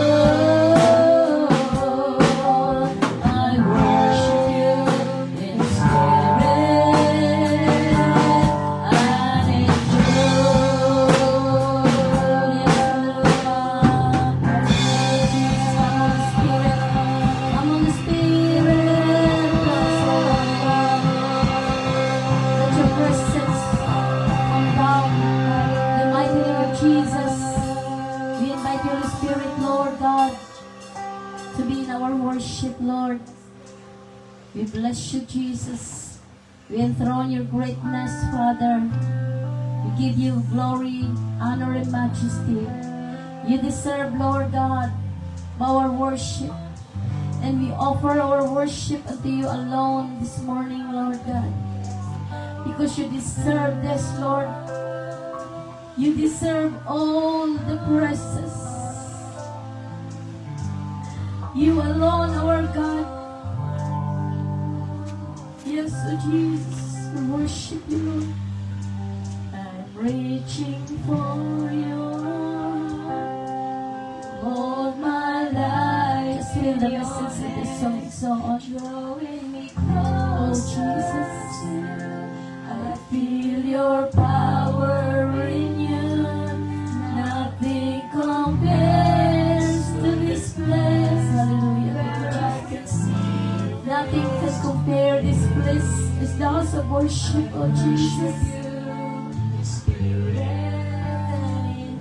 I worship you in spirit and in truth. Come on, the Spirit, let your presence come down. In the mighty name of Jesus, we invite you, Holy Spirit, Lord God, to be in our worship, Lord. We bless you, Jesus. We enthrone your greatness, Father. We give you glory, honor, and majesty. You deserve, Lord God, our worship. And we offer our worship unto you alone this morning, Lord God. Because you deserve this, Lord. You deserve all the praises. You alone, our God. Yes, oh Jesus, we worship you, Lord. I'm reaching for your heart. Hold my life. Just feel the message of this song. It's so on. drawing me Oh, closer. Jesus. I feel your power in you. Nothing compares to this place. Hallelujah. I can see Nothing can compare this place. It's the house of worship, oh Jesus.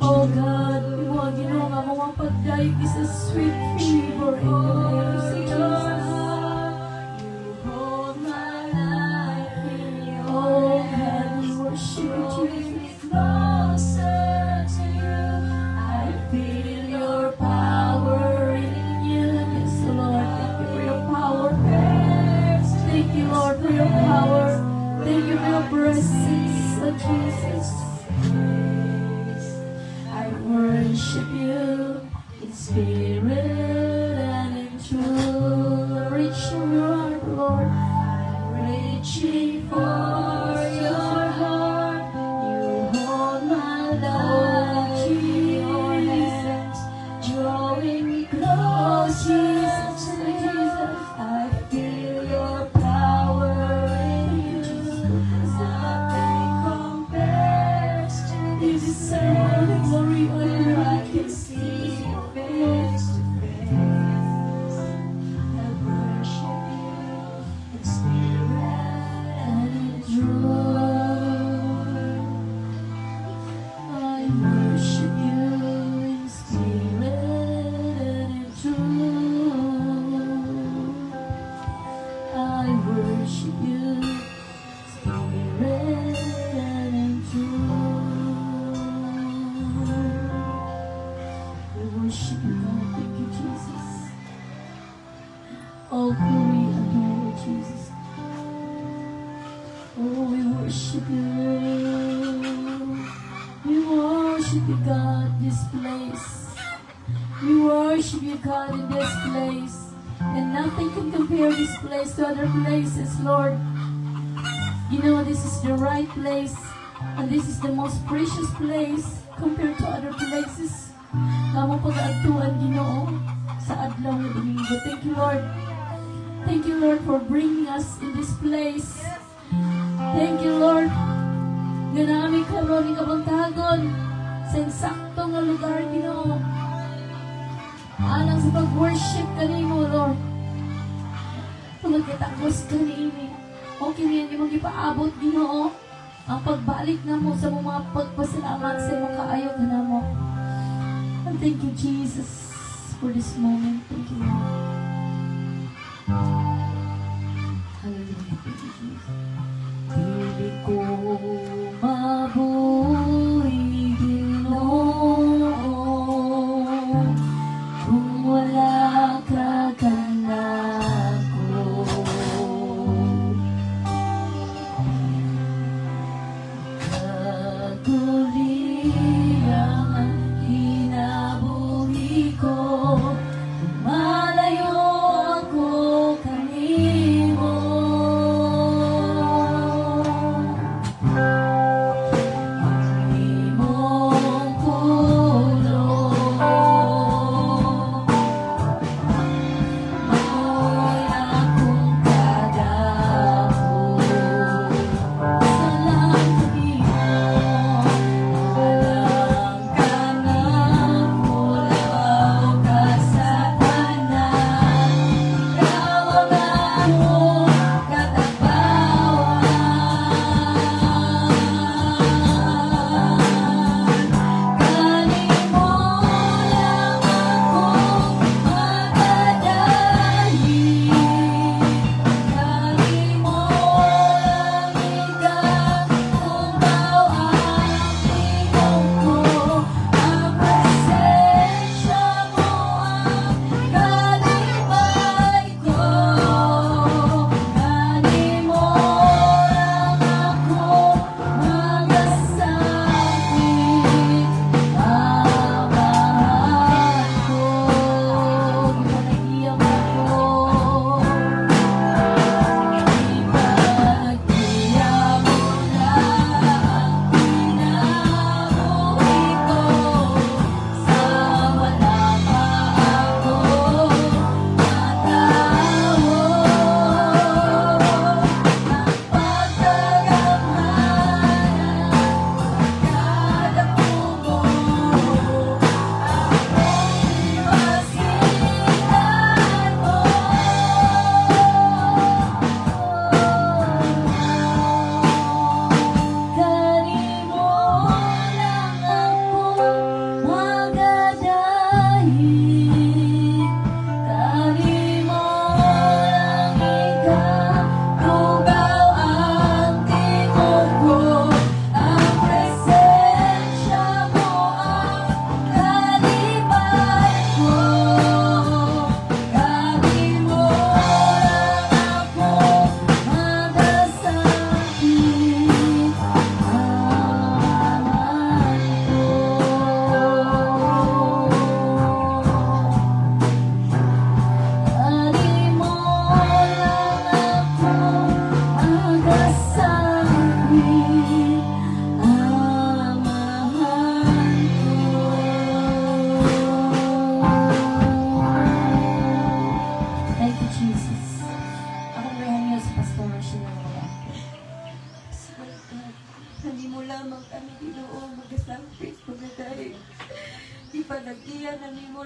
Oh God, we want you know nga mga pagdaig is a sweet flavor in the name of Jesus. hold my life in your Oh God, we worship you, Jesus. closer to you. I feel your power in you. Yes, Lord, thank you for your power. Thank you, Lord, for your power. Thank you for your presence, oh Jesus. I worship you in spirit and in truth. Reaching your heart, Lord. Reaching for your heart. You hold my life in your hands, drawing me close, Jesus, Jesus. I feel your power in you. Nothing compares to You this deserve all the glory, honor, I and can see you face to face. I worship you in spirit and in truth. I worship you in spirit and in truth. I worship you in spirit and in truth. We worship you, God. Thank you, Jesus. Oh, glory and honor, Jesus. Oh, we worship you. We worship you, God, this place. We worship you, God, in this place. And nothing can compare this place to other places, Lord. You know, this is the right place. And this is the most precious place compared to other places. Kamo pag-agtuan, Ginoo, sa adlaw ng Domingo. Thank you, Lord. Thank you, Lord, for bringing us in this place. Thank you, Lord. Ganami ka, Lord, ng kabangtagon sa insakto nga lugar, Ginoo. Alang sa pag-worship kanimo, Lord. Pagkatapos kanini. Okay niyan, di mag-ipaabot, Ginoo. Ang pagbalik na mo sa mga pagpasalamat sa mga kaayog na mo. And thank you, Jesus, for this moment. Thank you, Lord. Hallelujah. Thank you, Jesus. Pili ko mabuhay, Ginoo, kung wala ka kanako. Kaguli ang kinabuhi ko, kung malayo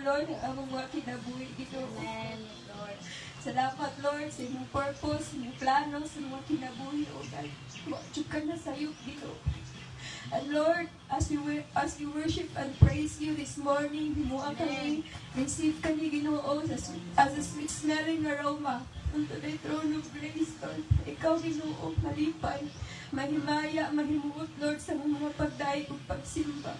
Lord, ang among mga kinabuhi, Ginoo. Amen, Lord. Salamat, Lord, sa imong purpose, sa imong plano, sa imong kinabuhi, O God. Wajud ka na sayop, Ginoo. And Lord, as you worship and praise you this morning, himuha kami, receive kami, Ginoo, as a sweet smelling aroma unto the throne of grace, Lord. Ikaw, Ginoo, malipay, mahimaya, mahimuot, Lord, sa mga pagdaig ug pagsimba.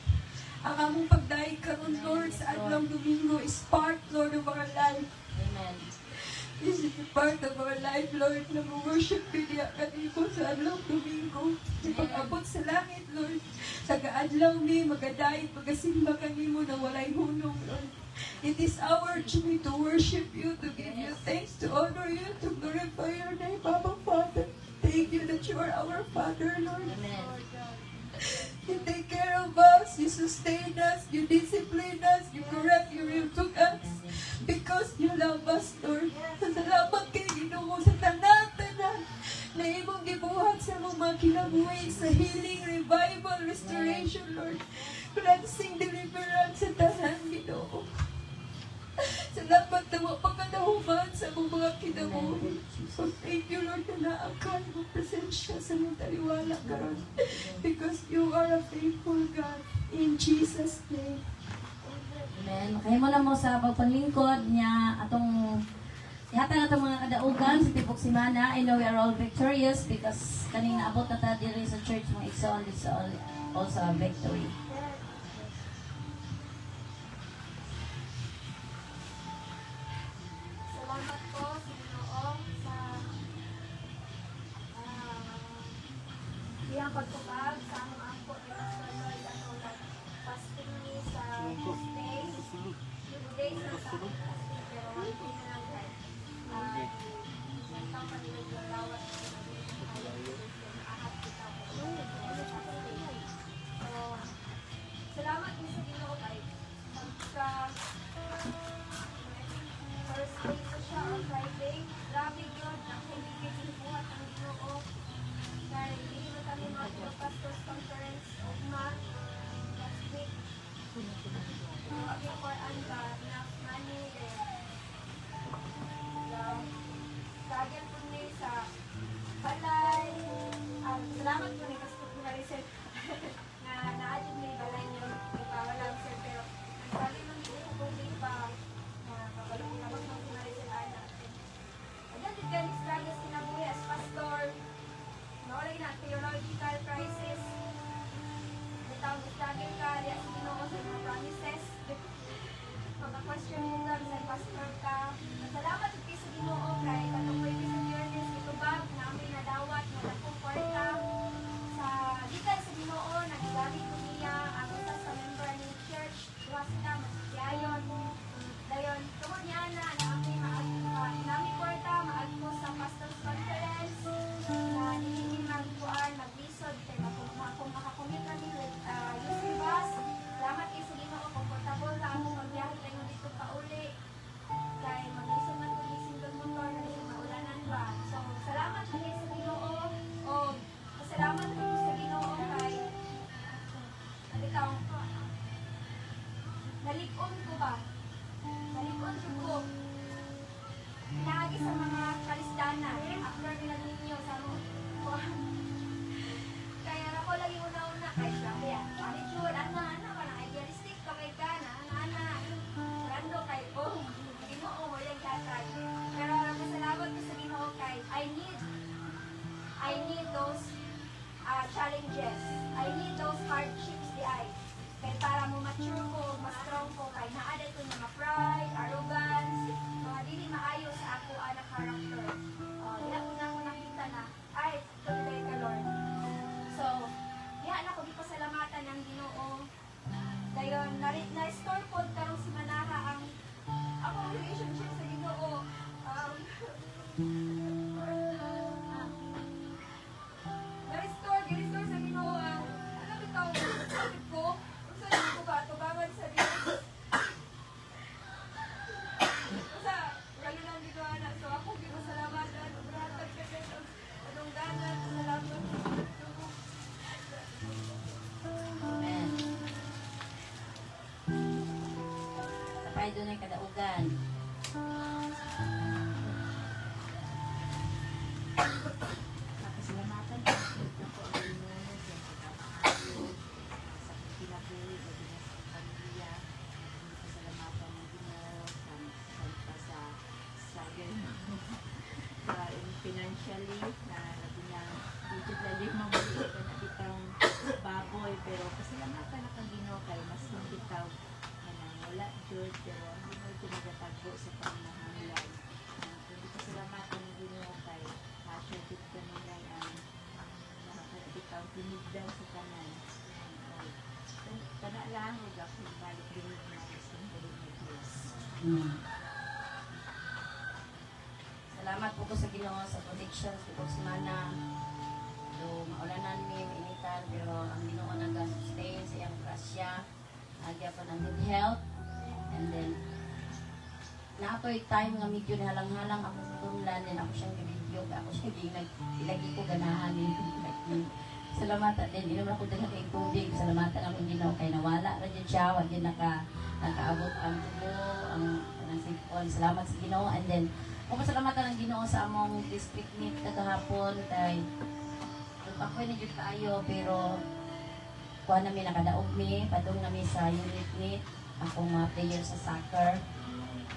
Ang among pagdaig karon, Lord, sa adlong Domingo is part, Lord, of our life. Amen. This is a part of our life, Lord, na worship niya kanimo sa adlong Domingo. Ipag-abot sa langit, Lord. Sa kaadlaw mi, magadaig, magasimba kanimo na walay hunong, Lord. It is our joy to worship you, to give you thanks, to honor you, to glorify your name, Abba Father. Thank you that you are our Father, Lord. Amen. You take care of us, you sustain us, you discipline us, you correct, you rebuke us. Because you love us, Lord. Salamat kay Ginoo sa tanan-tanan na imong gibuhat sa mga kinabuhi sa healing, revival, restoration, Lord. Cleansing, deliverance sa tanan, Ginoo. Salamat na mo pagkadahuman sa mga kinabuhi. So thank you, Lord, na naakal mo presensya sa mga taliwala karon. Because you are a faithful God. In Jesus' name. Amen. Kaya mo na mo sa pagpanglingkod niya atong yata atong mga kadaugan sa tibok simana. I know we are all victorious because kanina abot na ta diri sa church mo igsoon this also a victory. Salamat po sa Ginoo sa iyang pagtubag sa among angko ni Pastor Lloyd atong fasting ni sa Tuesday. Yung days na sa fasting pero hindi na lang guys. Nagtaw pa nila yung lawat ahap kita po. So, salamat po sa Ginoo kay pagka first day ko siya on Friday. Grabe yun. Ang kailigid yung buhat ng Ginoo. Dahil hindi mo kami mga pastors conference of month last week. So, again for Anga, enough money there. Kagyan po niya sa balay. Salamat po niya kasi po na-reset na naadyo niya yung balay niyo. Wala ang sir pero nagbali man niyo po pa kapalong nabag ng pinarisin anak. Again, did ganit struggles kinabuhi as pastor. Nawala na theological crisis. Bitawag struggle ka, diya sa Ginoo sa mga promises. Mga-question mo lang sa pastor ka. Salamat ito sa Ginoo kay katong pwede sa Biyernes itubag namin nadawat na nagpuporta sa gikan sa Ginoo nagigamit ko niya ako sa member ng church. Diwa sila masiyayon. Dayon, tungod niya na namin porta maagpo sa pastor's conference na hindi magkuan, maglisod kay kung makakumit kami with using bus. Salamat kayo sa Ginoo, comfortable na ako magbiyahe tayo dito pa uli. Kay maglisod na ito lising ng motor na yung maulanan ba. So, salamat kayo sa Ginoo. O, salamat kayo sa Ginoo kay nalikon ko ba? Nalikon ko. Pinagi sa mga kalisdana. After ninyo sa mga kaya ako lagi una-una kay sabi attitude, ana ka na idealistic ka kay ka na ana rando kay Ginoo mo yung katag. Pero masalamat ko sa Ginoo kay I need those challenges. I need those hardships di ay. Kaya para mo mature ko, mas strong ko, kaya naaday ko mga pride, arrogance, mga dili maayo sa ako na character. Dila ko na ako nakita na, ay, tuloy ka Lord. So, diyan ako di pasalamatan ng Ginoo. Dayon, na-restore po karong si Manaha ang akong relationship sa Ginoo. Na-restore sa Ginoo financially na labi na dito dali mabuli ka na itang baboy pero pasalamatan na kang Ginoo kay mas mabitaw wala jud pero hindi mo tinagatago sa pamahanglan. Hindi pasalamatan ng Ginoo kay asya jud ka nila ang nakakabitaw tinigdan sa tanan. Kana lang ug ako balik din na sa dili ni Diyos. Salamat po ko sa Ginoo sa protection sa po semana. So, maulanan mi initan pero ang Ginoo naga-sustain sa iyang grasya. Agya pa ng good health. And then naatoy time nga medyo halang-halang ako sa tunlan din ako siyang video ako siyang ilagi ko ganahan ni salamatan din inom ako dala kay tubig salamatan ako Ginoo kay nawala ra jud siya wa jud nakaabot ang tubo ang sipon salamat sa Ginoo. And then ako pasalamatan ang Ginoo sa among district meet kagahapon kay ako ni jud kaayo pero kuha namin nakadaog mi padung namin sa unit meet akong mga player sa soccer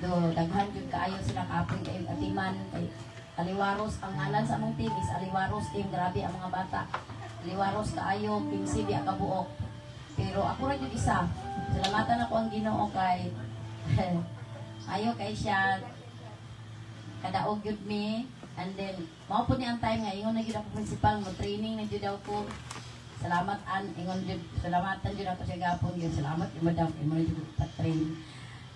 do daghan jud kaayo sila kaapon kay atiman kay Aliwaros ang ngalan sa among team is Aliwaros team grabe ang mga bata Aliwaros kaayo 15 biya ka buok pero ako ra jud isa salamatan ako ang Ginoo kay ayo kay siya kadaog jud mi. And then mao po ni ang time nga ingon na jud ako principal mo training na jud ako salamat ingon jud salamatan jud ako sa gapon gyud salamat kay madam kay mo jud pa-train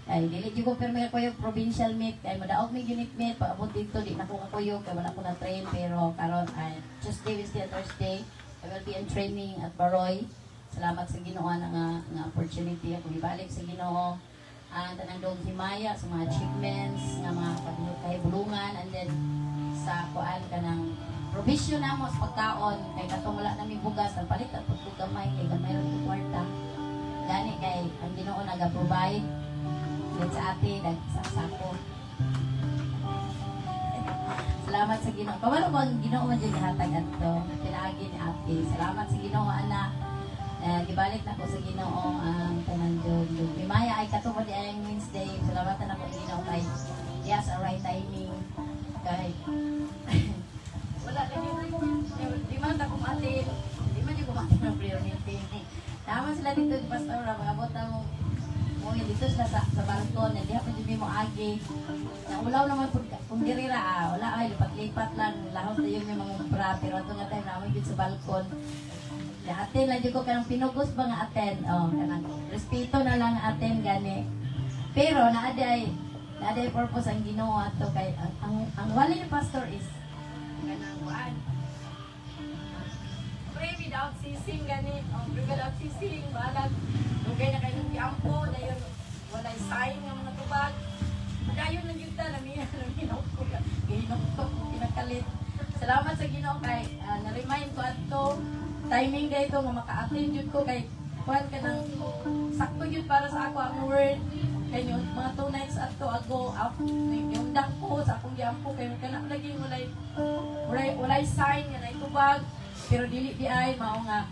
ay dili jud ko permi ko yung provincial meet kay madaog mi unit meet paabot dito di na ko kakuyo kay wala ko na train pero karon ay Tuesday Wednesday Thursday I will be in training at Baroy. Salamat sa Ginoo nga opportunity ako ibalik sa Ginoo ang tanang dog himaya sa mga achievements nga mga kahibulungan and then sa kuan kanang provision namo sa pagkaon kay katong wala nami bugas nagpalit at pud gamay kay gamay ra ko kwarta gani kay ang Ginoo naga-provide gid sa ati sa sako. Salamat sa Ginoo. Kawalo ko ang Ginoo man jud hatag adto pinaagi ni ate. Salamat sa Ginoo ana. Gibalik na ko sa Ginoo ang tanan jud. Himaya ay katong di ay Wednesday. Salamatan ako sa Ginoo kay yes, a right timing kay wala di man ta kumati di man jud kumati ng priority tama sila dito di pastor ra abot mo mo dito sa balkon di pa jud mo agi na ulaw naman kung diri ra wala ay lipat-lipat lang lahos na yung mga umpra pero ato nga time naman jud sa balkon aten lang jud ko kanang pinugos ba nga aten kanang respeto na lang aten gani pero naaday purpose ang Ginoo ato kay ang wali ni pastor is kanang kuan pray without ceasing gani pray without ceasing balag dugay na kay nung giampo dayon walay sign nga mga tubag dayon lang jud ta namiya ko kinakalit salamat sa Ginoo kay na-remind ko adto timing dayto nga maka-attend jud ko kay kuan kanang sakto jud para sa ako ang word kay yung mga 2 nights ato ago yung dako sa akong giampo kay kana lagi walay sign nga naitubag pero dili di ay mao nga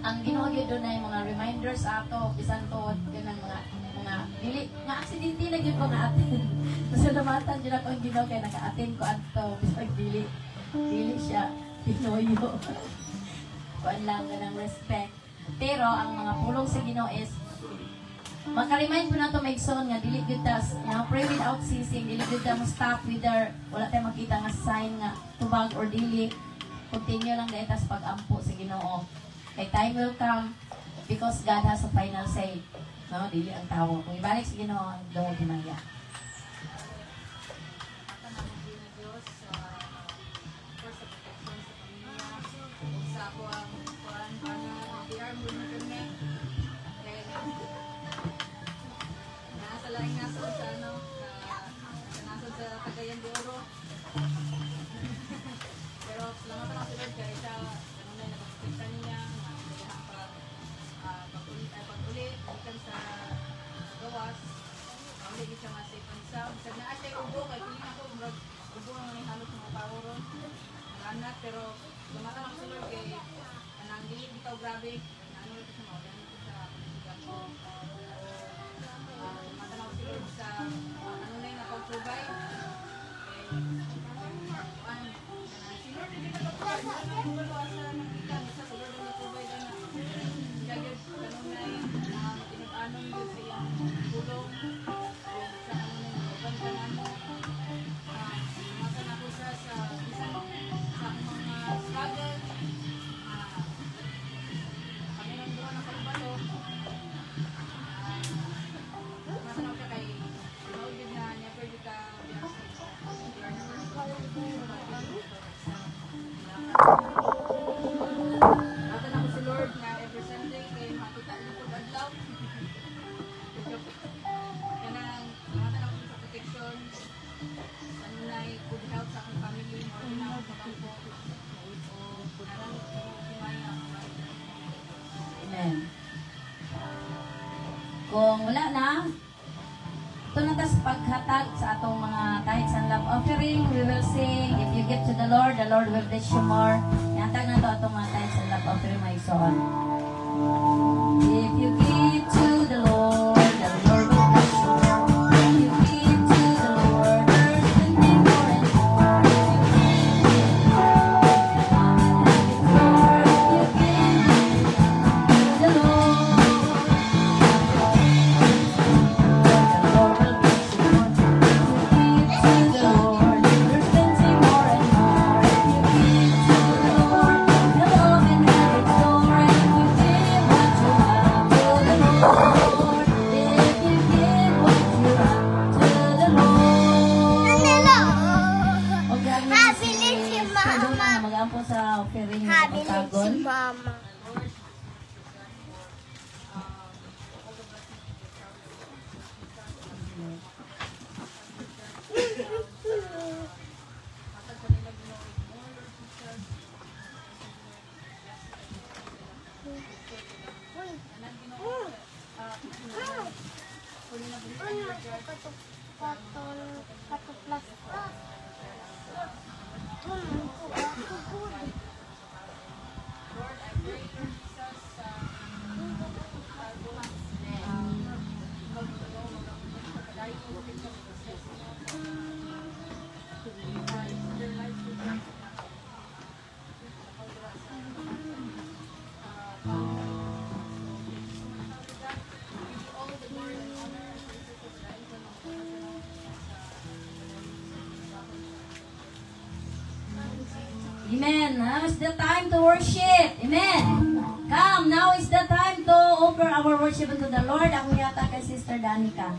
ang Ginoo gyud dunay mga reminders ato bisan tuod kanang mga dili nga aksidente na gyud ko nga atin salamatan jud ako ang Ginoo kay naka-attend ko adto bisan dili siya pinoyo kuan lang ng respect pero ang mga pulong sa Ginoo is maka-remind po na ito maigsoon nga dili gyud ta pray without ceasing dili gyud ta mo stop whether wala tayo makita nga sign nga tubag or dili continue lang dahil tas pag-ampo sa Ginoo kay time will come because God has a final say no dili ang tao kung ibalik sa Ginoo daw ginaya Cagayan de Oro. Pero salamat ako sa Lord kaya siya ganun na nakaprotekta niya pag-ulit ikan sa gawas hindi siya ma-safe and sound sa naa siya ubo kay piling ako ubo na may halos mga tao ron anak pero salamat ako sa Lord kaya anang dili bitaw grabe ano ito siya mawala ito sa salamat ako sa Lord sa ano na yung nakaprovide Amen. Kung wala na, ito na tas paghatag sa atong mga tithes and love offering, we will sing, if you give to the Lord will bless you more. Ihatag na ito atong mga tithes and love offering, my son. If you give to the Lord will bless you more. If you give to the Lord, there's plenty more and more. If you give to the Lord, mag-ampon sa offering ng pagtagon. Mama. Amen. Now is the time to worship. Amen. Come, now is the time to offer our worship unto the Lord. Ako yata kay Sister Danica.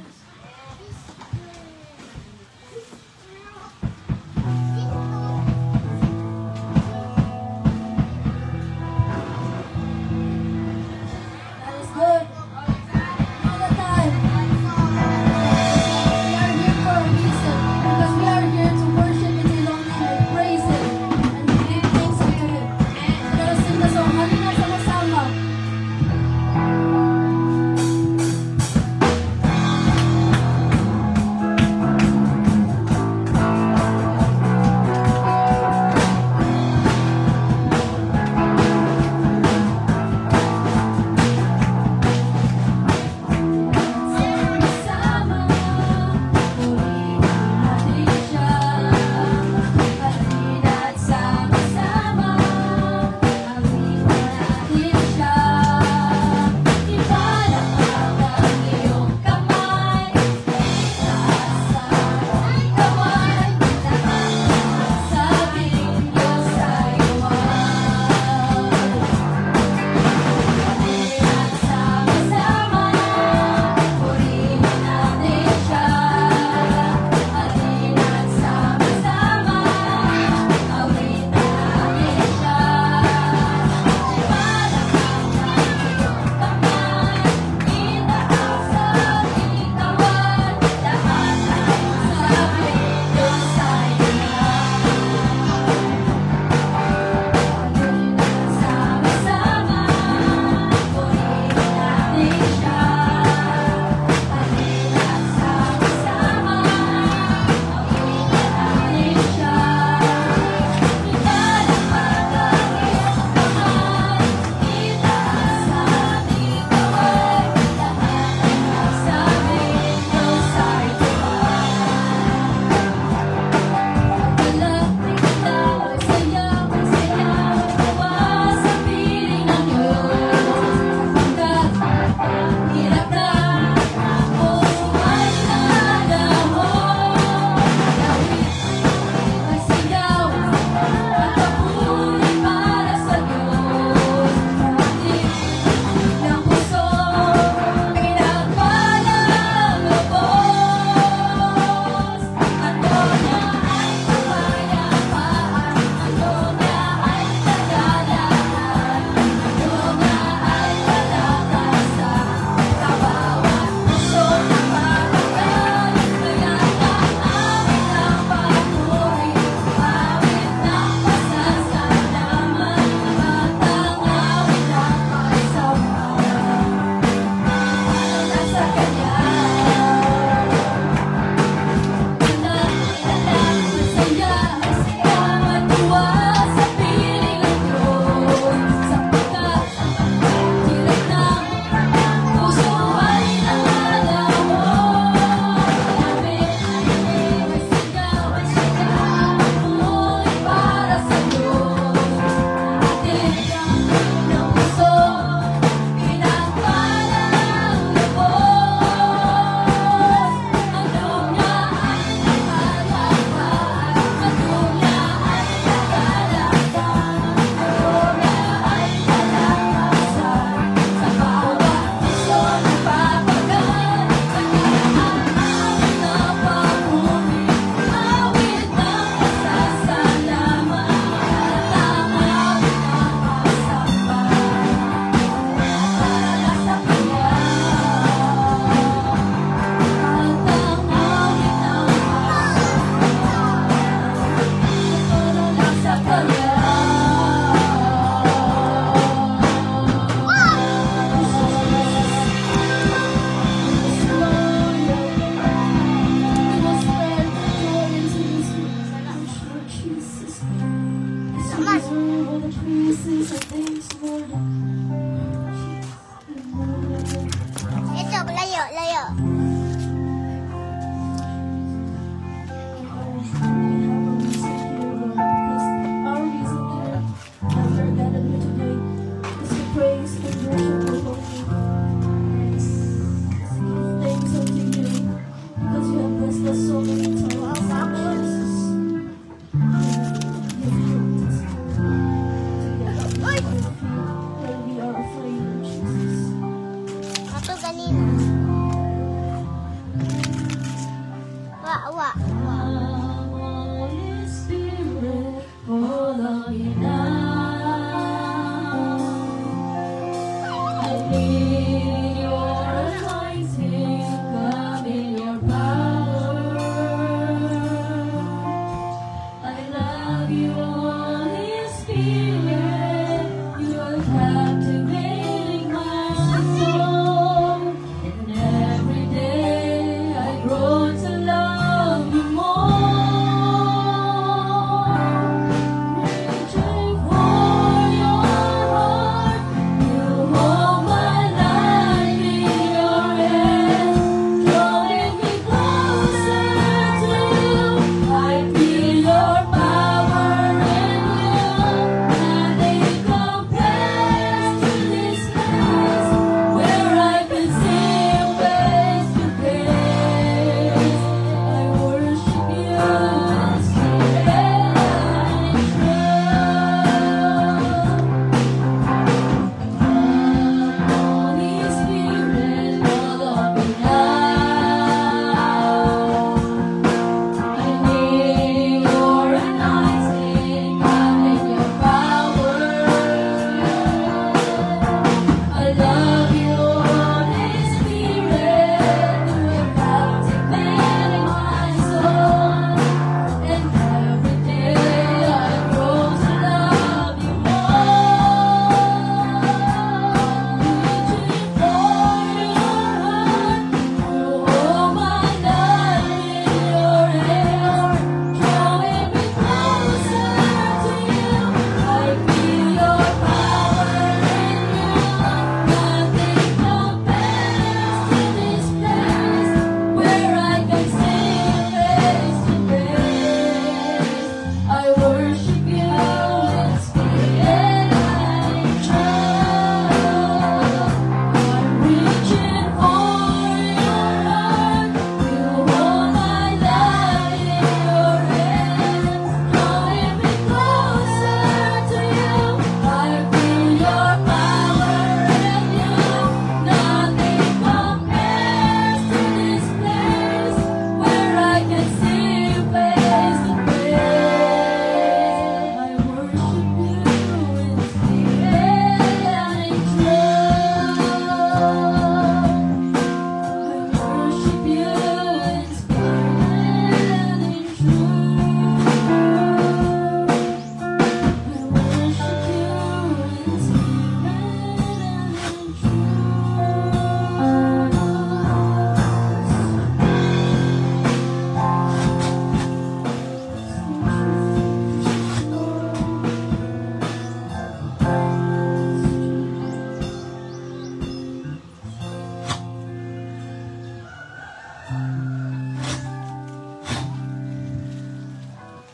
That is good. All the time. We are here for a reason. Because we are here to worship His alone name and praise Him. And give thanks unto Him. Let us sing the song. Halina sama-sama.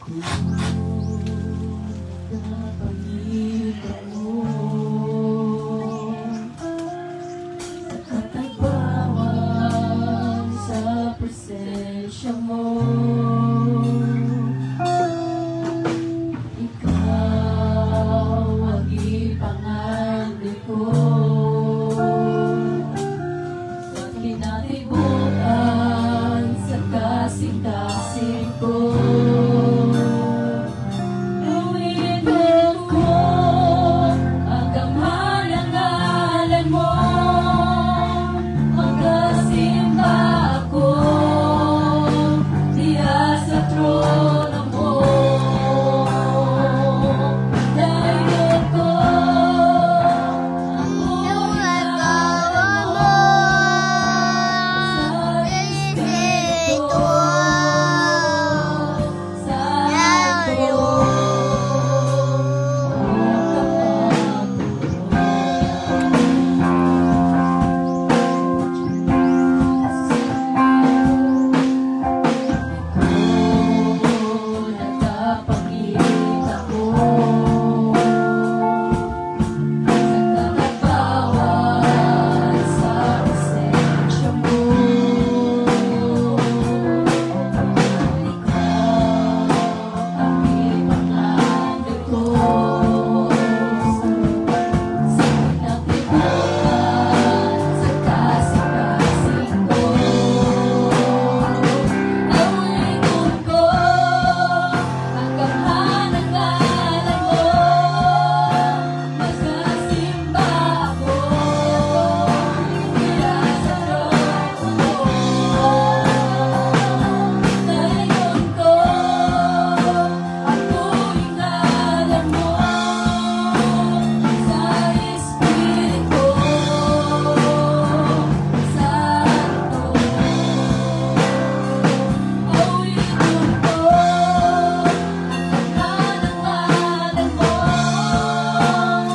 Nagkapangita mo sa katagbawan sa presensya mo. Ikaw ang ipangalan ko sa kinatibukan sa kasing-kasing ko. Uwitin ko ang kamahal ng ngalan mo. Magkasimba ako diya sa trono mo. Dayon ko ang buhay mo sa Espiritu Santo. Nagkapakita ko sa katagbawan sa presensya mo. Ikaw ang ipangalan ko sa kinatibukan sa kasing-kasing ko. Awitin ko ang kamahal ng ngalan mo. Magkasimba ako diya sa trono mo. Dayon ko ang buhay ngalan mo sa Espiritu Santo. Awitin ko ang kamahal ng ngalan mo.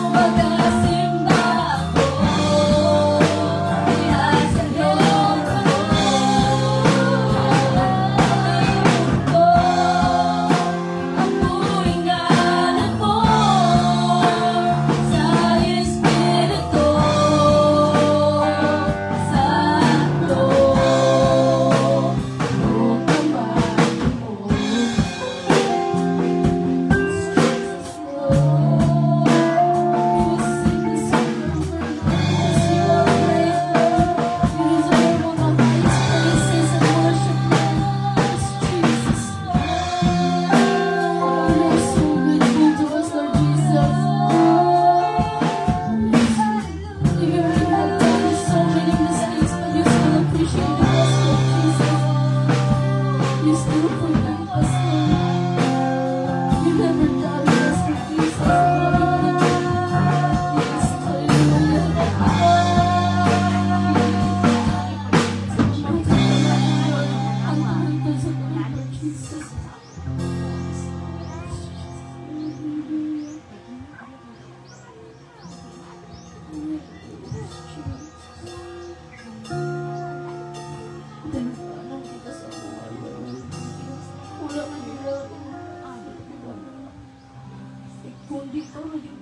Magkasimba ako diya sa trono mo. Dayon ko ang buhay ngalan mo sa Espiritu Santo. You still forgive us, Lord. You never doubted us, Lord Jesus. Yes, kundi ka maging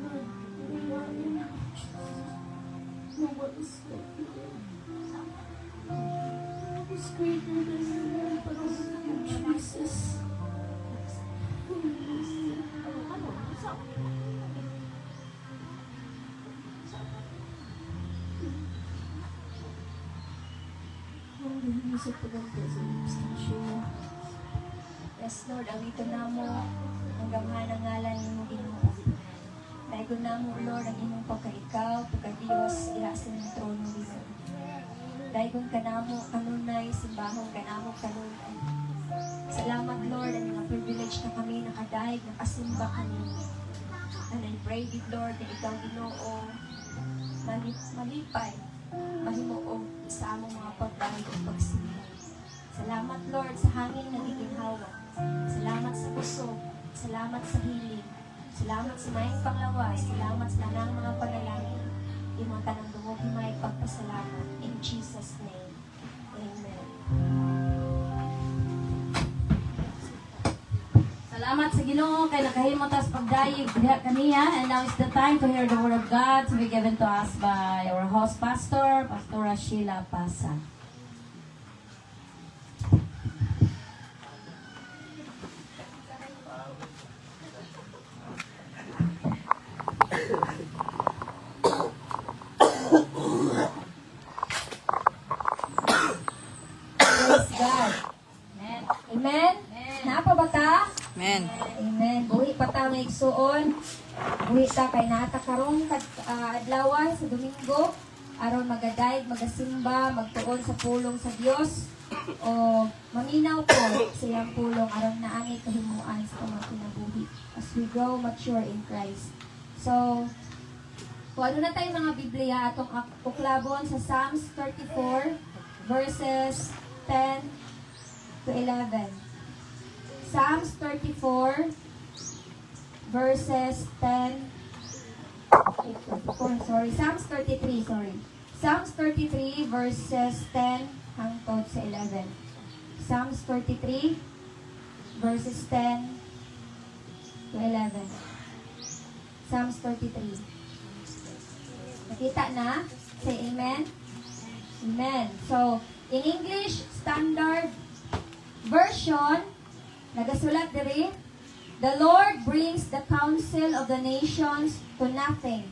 nobody's like you. Nobody's greater than you, Lord, but only you, Jesus. Hanggang sa pagkakasa ng extension mo. Yes, Lord, awito na mo ang gamhan ng ngalan ni mo Ginoo. Daigon na mo, Lord, ang imong pagka-ikaw, pagka-Diyos, irasin ng trono Ginoo. Daigon ka na mo, kanunay, simbahong ka na mo, kanunay. Salamat, Lord, ang mga privilege na kami nakadaig, nakasimba kami. And I pray, Lord, na ikaw Ginoo, malipay, mahimuog sa among mga pagdaig o pagsimba. Salamat, Lord, sa hangin na giginhawa. Salamat sa busog. Salamat sa hiling. Salamat sa mayang panglawas. Salamat sa tanang mga panalangin. Imong tanang dungog may pagpasalamat. In Jesus' name. Amen. Salamat sa Ginoo kay nakahimo tas pagdayeg diha kaniya, and now is the time to hear the word of God to be given to us by our host pastor, Pastora Sheila Pasa. Praise God. Amen. Amen. Naapa ba ta? Amen. Amen. Buhi pa ta may igsuon. Buhi ta kay naata karon adlaw sa Domingo aron magadayeg, magasimba, magtuon sa pulong sa Dios o maminaw ko sa iyang pulong aron naani kahimuan sa mga kinabuhi as we grow mature in Christ. So, kung ano na tayo mga Biblia atong uklabon sa Psalms 34 verses 10 to 11. Psalms 34 verses 10 Psalms 33, Psalms 33 verses 10 hangtod sa 11. Psalms 33 verses 10 to 11. Psalms 33. Nakita na? Say amen. Amen. So, in English Standard Version, nagasulat diri, the Lord brings the counsel of the nations to nothing.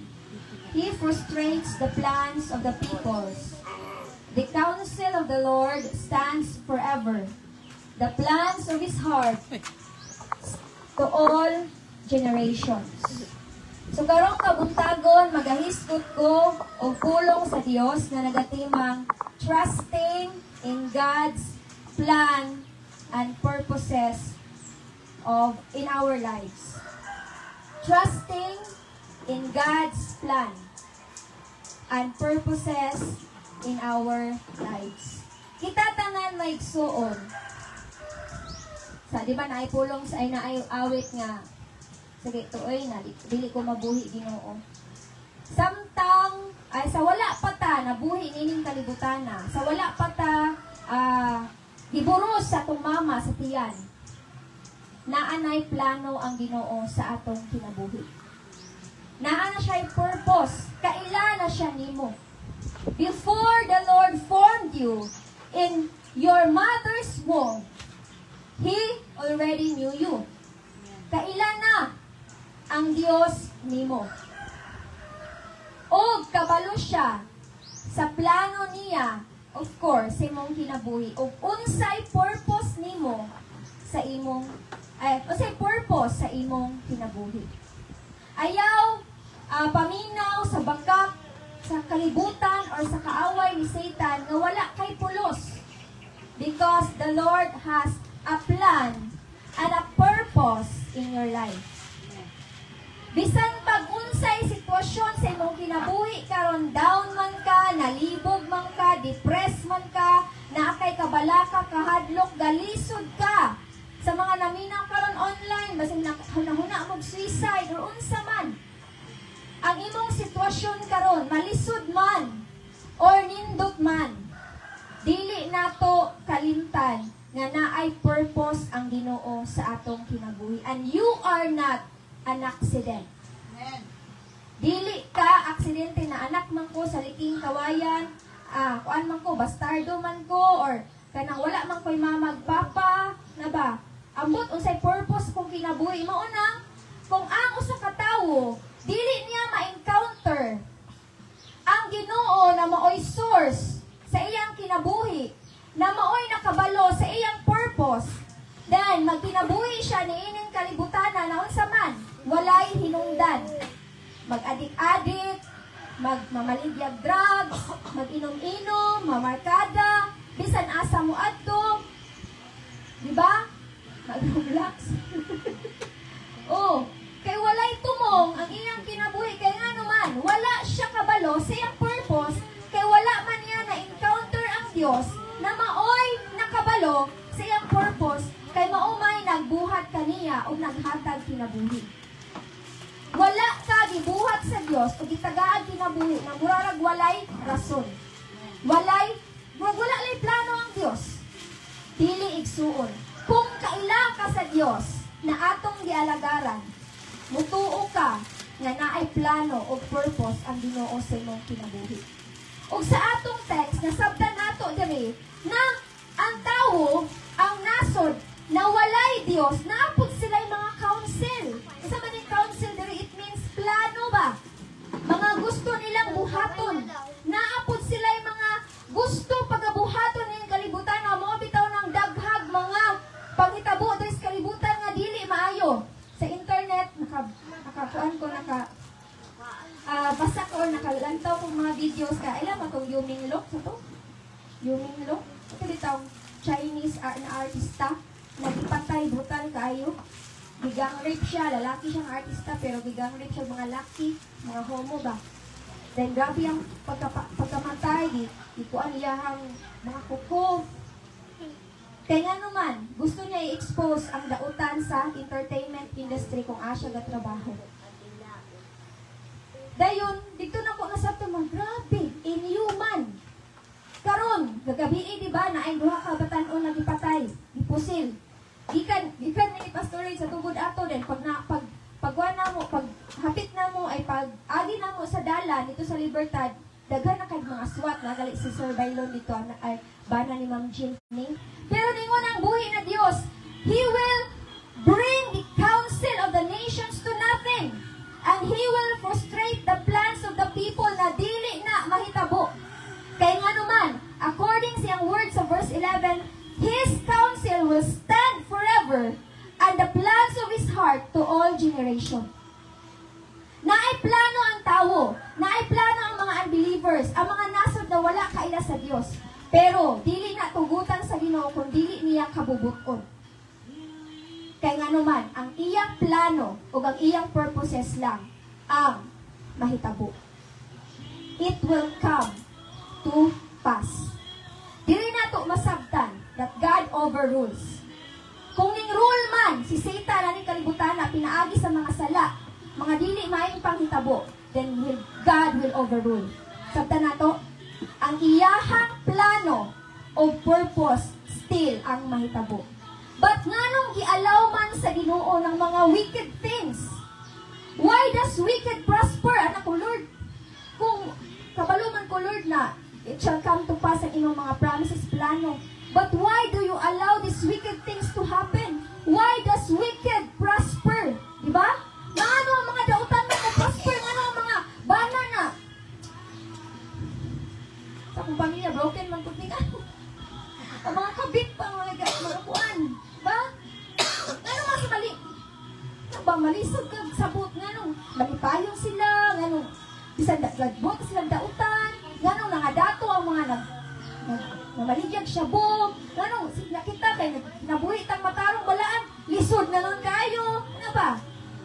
He frustrates the plans of the peoples. The counsel of the Lord stands forever. The plans of His heart to all generations. So karong kabuntagon, magahiskot ko o pulong sa Dios na nagatimang trusting in God's plan and purposes in our lives. Trusting in God's plan and purposes in our lives. Kita tanan may igsuon. Sa di ba naipulong sa ay naawit nga sige tuoy na dili ko mabuhi Ginoo. Samtang ay sa wala pa ta nabuhi nining kalibutan na. Sa wala pa ta giburos sa atong mama sa tiyan. Naanay plano ang Ginoo sa atong kinabuhi. Naa na siya purpose. Kaila na siya nimo. Before the Lord formed you in your mother's womb, He already knew you. Kaila na ang Dios nimo. O kabalo siya sa plano niya, of course, sa imong kinabuhi. O unsay purpose nimo sa imong unsay purpose sa imong kinabuhi. Ayaw paminaw sa bakak sa kalibutan or sa kaaway ni Satan nga wala kay pulos. Because the Lord has a plan and a purpose in your life. Bisan pag-unsay sitwasyon sa imong kinabuhi karon, down man ka, nalibog man ka, depressed man ka, naakay kabalaka, kahadlok, galisod ka sa mga naminaw karon online, basin nahuna mog suicide or unsa man. Ang imong sitwasyon karon, malisod man or nindot man, dili nato kalimtan nga naay purpose ang Ginoo sa atong kinabuhi. And you are not an accident. Amen. Dili ka aksidente na anak man ko sa liking kawayan, kuan man ko, bastardo man ko, or kanang wala man ko'y mamagpapa, na ba? Ambot unsay purpose kung kinabuhi mo unang, kung ang usa ka tawo dili niya ma-encounter ang Ginoo na maoy source sa iyang kinabuhi, na maoy nakabalo sa iyang purpose, then magkinabuhi siya ni ining kalibutana na unsa man, walay hinungdan. Mag-adik-adik, magmamaligyag drugs, mag-inom-inom, mamarkada, bisan asa mo adto. Di ba? Mag-relax. Oh, kay walay tumong ang iyang kinabuhi, kay nga naman, wala siya kabalo sa iyang purpose, kay wala man niya na-encounter ang Diyos na maoy nakabalo sa iyang purpose, kay maumay nagbuhat kaniya o naghatag kinabuhi. Wala ka gibuhat sa Diyos o gitagaad kinabuhi na murarag walay rason. Wala lay plano ang Diyos. Dili igsuon. Kung kaila ka sa Diyos, na atong gialagaran, mutuo ka nga naay plano o purpose ang Ginoo sa imong kinabuhi. Ug sa atong text, nasabtan nato diri na ang tawo, ang nasod, na walay Dios, naapod sila yung mga council. Isa man yung council diri, it means plano ba? Mga gusto nilang buhaton. Naapod sila yung mga gusto pagabuhaton ng kalibutan nga mo bitaw ng daghag mga pangitabo diri sa kalibutan nga dili maayo. Sa internet nakakuan ko basa ko or nakalantaw ko mga videos ka ilan ba tong Yuming Look sa to? Yuming Look ito bitaw Chinese na artista nagipatay brutal kayo. Gigang rape siya, lalaki siyang artista pero gigang rape siya mga laki, mga homo ba. Then grabe ang pagkamatay, ikuan iyahang mga kuko. Kaya nga naman, gusto niya i-expose ang dautan sa entertainment industry kung asya ga trabaho. Dayon, dito na ko nasabto man, grabe, inhuman. Karon, gagabi di ba, na ay duha ka batan-on nagipatay, gipusil. Gikan ni pastor sa tugod ato din pag hapit na mo ay pag agi na mo sa dalan dito sa Libertad, daghan na kay mga SWAT na gali si Sir Bailon dito ay bana ni Ma'am Jill Ning. Pero ningon ang buhi na Dios, He will bring the counsel of the nations to nothing, and He will frustrate the plans of the people na dili na mahitabo. Kaya nga naman, according sa words of verse 11, His counsel will stand forever, and the plans of His heart to all generation. Naay plano ang tao, naay plano ang mga unbelievers, ang mga nasod na wala kaila sa Dios. Pero dili na tugutan sa Ginoo kung dili niya kabubuton. Kaya nga naman, ang iyang plano o ang iyang purposes lang ang mahitabo. It will come to pass. Dili na to masabtan that God overrules. Kung ning rule man, si Satan na ning kalibutan na pinaagi sa mga sala, mga dili maayong panghitabo, then God will overrule. Sabtan na to, ang iyahang plano o purpose still ang mahitabo. But nganong gialaw man sa Ginoo ng mga wicked things? Why does wicked prosper, anak ko Lord? Kung kabalo man ko Lord na it shall come to pass ang inyong mga promises, plano. But why do you allow these wicked things to happen? Why does wicked prosper? Diba? Na ano ang mga dautan na prosper? Ano ang mga bana na? Sa kong pamilya, broken man kung tingnan. Ang mga kabit pa, mga kuan. Ba? Ano nga sa mali? Ba, malisod ka, sabot nga nung malipayong sila, nga nung bisan nagbot silang dautan, nga nung nangadato ang mga namaligyag siya buong, nga nung nakita kay nabuhi tang matarong balaan, lisod na nun kayo, ano ba?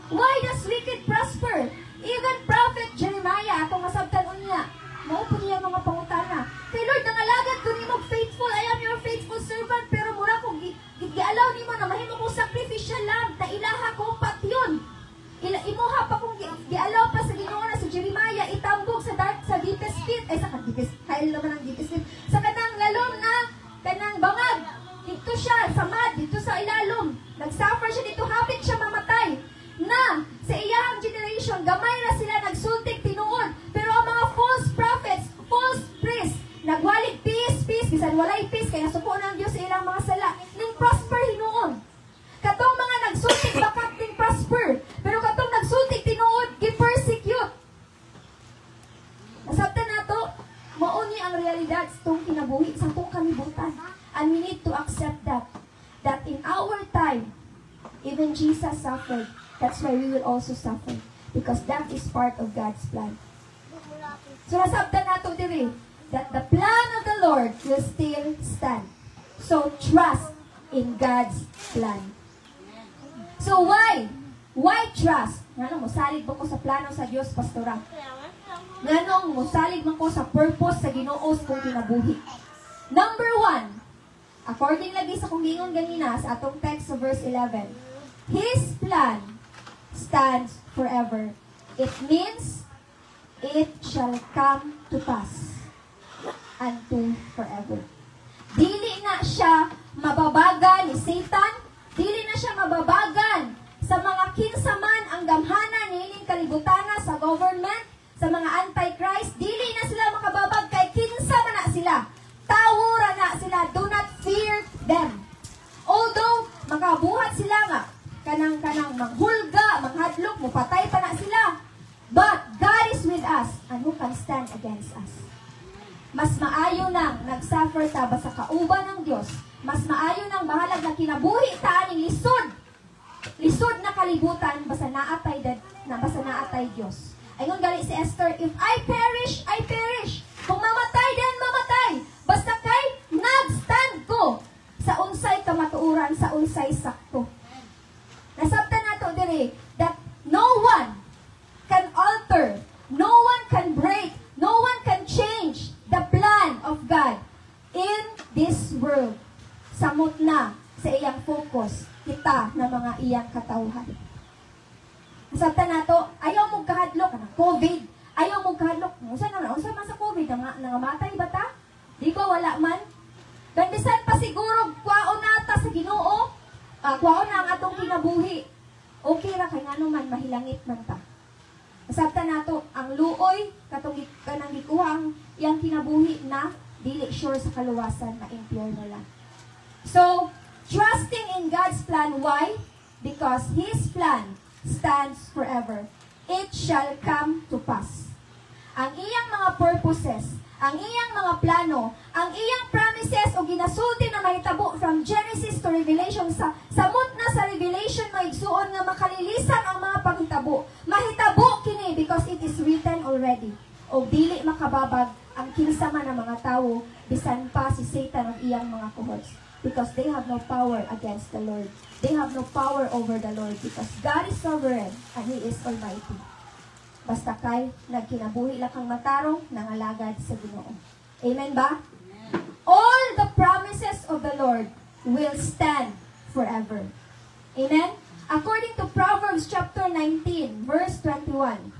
Why does wicked prosper? Even Prophet Jeremiah, atong masabtan niya, maupod niya mga pangutana. Kay Lord, nangalagad ko ni mo faithful, I am your faithful servant, pero mura kong gialaw ni mo na mahimo kong sacrificial lamb, na ilaha kong patyon. Imuha pa kong gialaw pa sa Ginoo na si Jeremiah, itambog sa deepest pit, ay sa deepest, kail naman ang deepest pit, sa kanang lalom na, kanang bangag, dito siya, sa mud, dito sa ilalom, nagsuffer siya dito, hapit siya mamatay, na sa iyahang generation, gamay na sila nagsultik tinuod, pero ang mga false prophets, false priests, nagwalig peace, bisan walay peace, kaya suko ng Diyos sa ilang mga sala, ning prosper hinuon. Katong mga nagsultik bakat ning prosper, pero katong nagsultik tinuod, gi-persecute. Nasabtan nato, mauni ang realidad sa itong kinabuhi, sa itong kalibutan. And we need to accept that in our time, even Jesus suffered. That's why we will also suffer. Because that is part of God's plan. So nasabtan nato diri, that the plan of the Lord will still stand. So trust in God's plan. So why? Why trust? Ngano mo salig ba ko sa plano sa Dios, pastora? Ngano mo salig man ko sa purpose sa Ginoo sa kong kinabuhi? Number 1, according lagi sa kong gingon ganina sa atong text sa verse 11, His plan stands forever. It means it shall come to pass unto forever. Dili na siya mababaga ni Satan, Dili na siya mababagan sa mga kinsaman ang gamhanan niining kalibutana sa government, sa mga antichrist. Dili na sila makababag kay kinsa man na sila. Tawura na sila. Do not fear them. Although makabuhat sila nga kanang manghulga, manghadlok, mupatay pa na sila. But God is with us, and who can stand against us? Mas maayo nang nagsuffer ta basta kauban ng Dios. Mas maayo nang bahalag na kinabuhi ta aning lisod. Lisod na kalibutan basta naatay Dios. Ayun gali si Esther, if I perish, I perish. Kung mamatay, then mamatay. Basta kay nagstand ko sa unsay kamatuoran, sa unsay sakto. Nasabtan nato diri that no one can alter, no one can break, no one can change the plan of God in this world. Samot na sa iyang focus, kita na mga iyang katauhan. Nasabtan nato, ayaw mong kahadlok, COVID, ayaw mong kahadlok, unsa man sa COVID, nangamatay ba ta? Di ko wala man. Gandisan pa siguro, kwaon nata sa Ginoo, kwaon na ang atong kinabuhi. Okay ra kay ngano man mahilangit man ta. Nasabtan nato ang luoy katong kanang gikuhang yang kinabuhi na dili sure sa kaluwasan na impyerno lang. So, trusting in God's plan, why? Because His plan stands forever. It shall come to pass. Ang iyang mga purposes, ang iyang mga plano, ang iyang promises o ginasulti na mahitabo from Genesis to Revelation, samot na sa Revelation maigsuon nga makalilisan ang mga paghitabo. Mahitabo kini because it is written already. O dili makababag ang kinsa man ng mga tawo, bisan pa si Satan ang iyang mga cohorts. Because they have no power against the Lord. They have no power over the Lord because God is sovereign and He is almighty. Basta kay nagkinabuhi lang kang matarong nangalagad sa Ginoo. Amen ba? Amen. All the promises of the Lord will stand forever. Amen? According to Proverbs chapter 19, verse 21.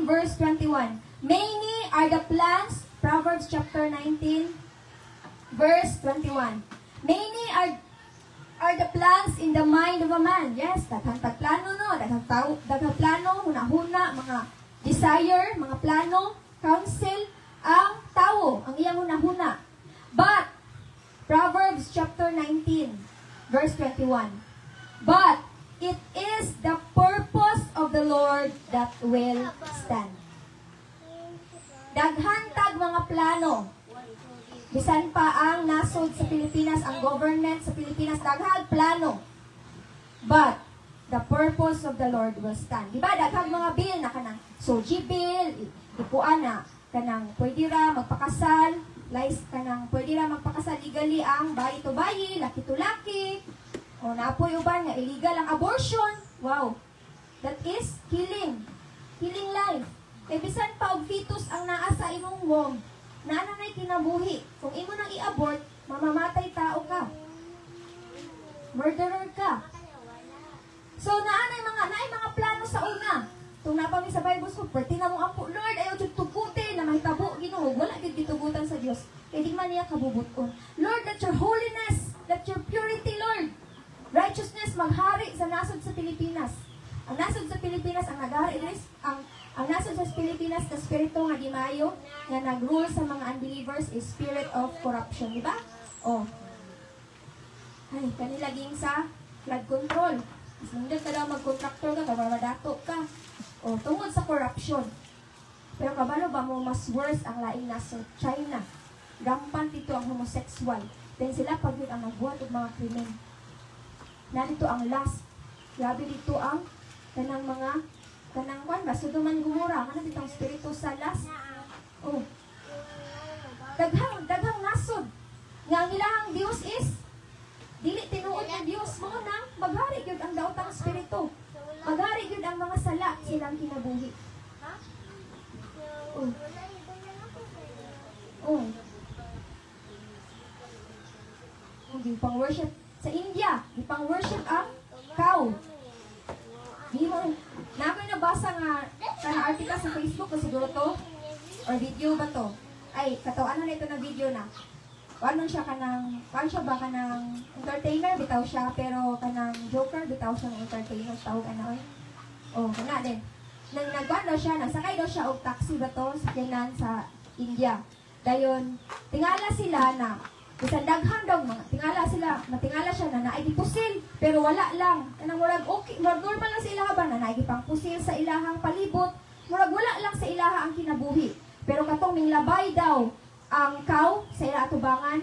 Verse 21. Many are the plans, Proverbs chapter 19, verse 21. Many are the plans in the mind of a man. Yes, daghang plano no, daghang plano, hunahuna, mga desire, mga plano, counsel, ang tao, ang iyang hunahuna. But, Proverbs chapter 19, verse 21. But, it is the purpose of the Lord that will stand. Daghantag mga plano. Bisan pa ang nasod sa Pilipinas, ang government sa Pilipinas, daghang plano. But, the purpose of the Lord will stand. Diba, daghang mga bill na kanang Soji bill, ipuan na, kanang pwede ra magpakasal, kanang pwede ra magpakasal legally ang bayi to bayi, laki to laki, o naapoy uban nga illegal ang abortion. Wow, that is killing life. Kay bisan pa og fetus ang naa sa imong womb, nanay kinabuhi. Kung imo nang i-abort, mamamatay tao ka. Murderer ka. So naay mga plano sa una. Tung napami sa Bible school, perti na mo ampo, Lord, ayaw jud tugutin na mahitabo Ginoo, wala gid gitugutan sa Dios. Kay di man niya kabubuton. Lord, that your holiness, that your purity, Lord. Righteousness maghari sa nasod sa Pilipinas. Ang nasod sa Pilipinas ang naghari is ang nasod sa Pilipinas na spirito nga di maayo nga nag-rule sa mga unbelievers is spirit of corruption, di ba? Oh. Ay, kanilaging sa flood control. Mas nandun ka daw mag-contractor ka, kababadato ka. O, tungod sa corruption. Pero kabalo ba mo mas worse ang laing nasa China? Rampant dito ang homosexual. Then sila pag yun ang nagbuhat ng mga krimen. Narito ang lust. Grabe dito ang kanang kwan ba? Sodoman Gomora. Ano dito ang spirito sa lust? Oh. Daghang nasod. Nga ang ilahang Diyos is dili tinuod ng Diyos mo nang maghari gyud ang daotang spirito. Maghari gyud ang mga sala silang kinabuhi. Oh. Oh. Hindi pang worship sa India, di pang worship ang cow. Di mo na ako nabasa nga article sa Facebook ko siguro to or video ba to. ay, ano na ito na video na. Ano siya ba kanang entertainer, bitaw siya, pero kanang joker, bitaw siya ng entertainer, tawag ano eh. Oh, kana din. Nagwan daw siya, nasakay daw siya og taxi ba to, sa kinan sa India. Dayon, tingala sila na, bisan daghan daw mga, matingala siya na naay pusil, pero wala lang. Kanang murag okay, normal lang sa ilaha ba na naay pang pusil sa ilahang palibot, murag wala lang sa ilaha ang kinabuhi. Pero katong minglabay daw ang cow sa ila atubangan,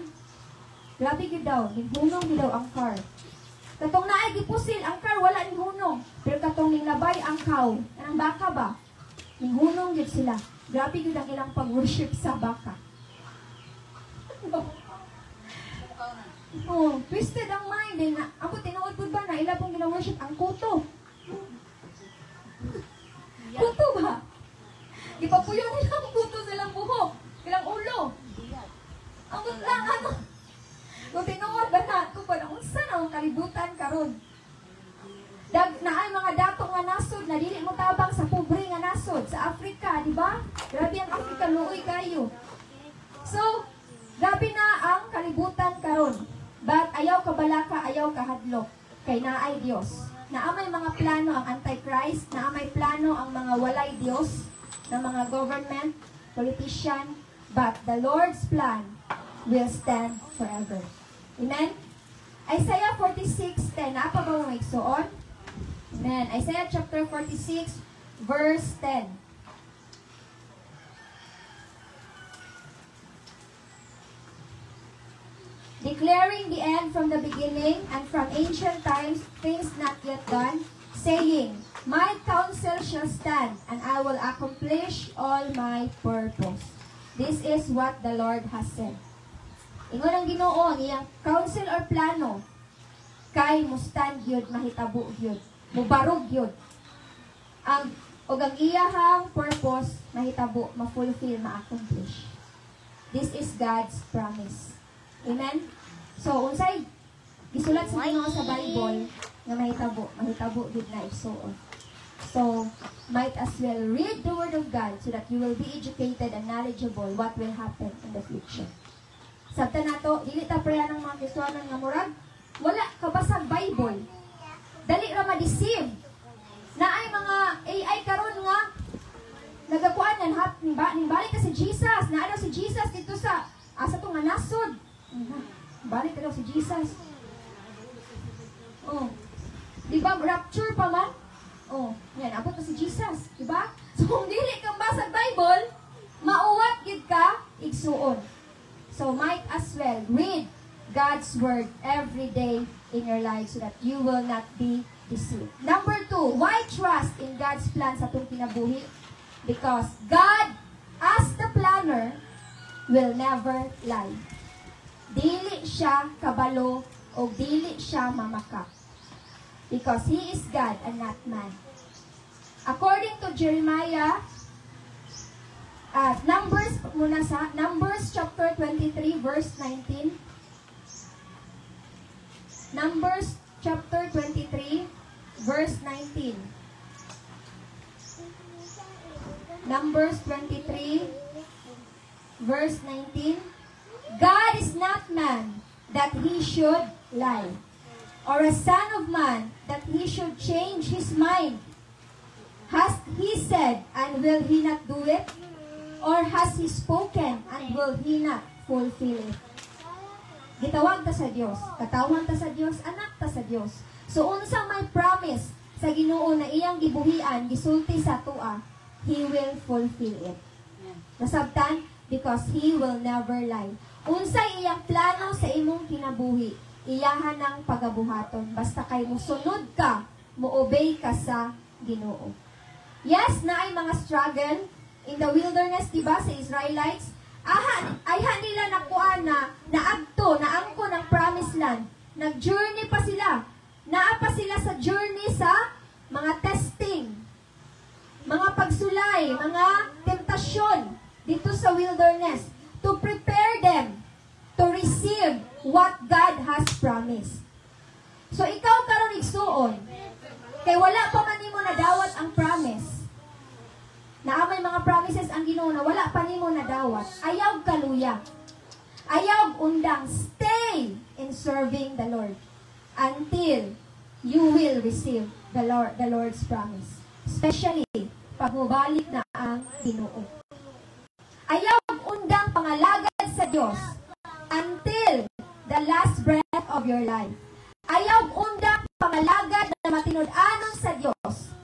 grabe gid daw, hinunong gid daw ang car. Katong naay gipusil ang car wala ning hunong, pero katong minglabay ang cow, kanang baka ba, ning hunong gid sila. Grabe gid ang ilang pag-worship sa baka. Oh, twisted ang mind eh na. Ako tinuod pud ba na ila pong gina-worship ang kuto. Kuto ba? Gipapuyon nila ang kuto sa ilang buhok, ilang ulo. Ang lang ano. Kung tinuod ba na ko pa na unsa na ang kalibutan karon. Naay mga dato nga nasod na dili mo tabang sa pobre nga nasod sa Africa, di ba? Grabe ang Africa, luoy kayo. So, grabe na ang kalibutan karon. But ayaw kabalaka, ayaw kahadlok. Kay naay Dios. Naamay mga plano ang Antichrist, naamay plano ang mga walay Dios, ng mga government, politician, but the Lord's plan will stand forever. Amen? Isaiah 46:10. Naapa ba mo igsuon? Amen. Isaiah chapter 46, verse 10. Declaring the end from the beginning and from ancient times, things not yet done, saying, my counsel shall stand, and I will accomplish all my purpose. This is what the Lord has said. Ingon ang Ginoo, iyang counsel or plano, kay mustand yun, mahitabo yun, mubarog yun. Ang iyahang purpose, mahitabo, ma-fulfill, ma-accomplish. This is God's promise. Amen? So, unsay gisulat sa Ginoo sa Bible nga mahitabo gid na igsuon. So, might as well read the Word of God so that you will be educated and knowledgeable what will happen in the future. Sabta nato, dili ta prayer ng mga Kristiyanon nga murag wala kabasag Bible. Dali ra ma-deceive. Naay mga AI karon nga nagakuan yan balik ka si Jesus. Naa daw si Jesus dito sa asa to nga nasod. Balik ka daw si Jesus. Oh. Di ba rapture pa man? Oh, yan abot pa si Jesus, di ba? So kung dili kang basag Bible, mauwat gid ka igsuon. So might as well read God's word every day in your life so that you will not be deceived. Number 2, why trust in God's plan sa atong kinabuhi? Because God, as the planner, will never lie. Dili siya kabalo o dili siya mamakak. Because He is God and not man. According to Jeremiah, Numbers chapter 23 verse 19. Numbers chapter 23 verse 19. Numbers 23 verse 19. God is not man that He should lie, or a son of man that He should change His mind. Has He said, and will He not do it? Or has He spoken, and will He not fulfill it? Gitawag ta sa Dios, katawan ta sa Dios, anak ta sa Dios. So unsa may promise sa Ginoo na iyang gibuhian, gisulti sa tua, He will fulfill it. Nasabtan? Because He will never lie. Unsay iyang plano sa imong kinabuhi, iyahan ng pagabuhaton. Basta kay musunod ka, mo-obey ka sa Ginoo. Yes, na ay mga struggle in the wilderness, diba, sa Israelites? Ayhan nila nakuha na naagto, naangko ng promised land. Nag-journey pa sila. Naapa sila sa journey sa mga testing, mga pagsulay, mga temptasyon dito sa wilderness to prepare them to receive what God has promised. So ikaw karon igsuon, kay wala pa man nimo nadawat ang promise. na may mga promises ang Ginoo na wala pa nimo nadawat, ayaw kaluya. Ayaw undang, stay in serving the Lord until you will receive the Lord's promise. Especially, pag mubalik na ang Ginoo. Ayaw undang pangalagad sa Diyos until the last breath of your life. Ayaw undang pangalagad na matinud-anon sa Diyos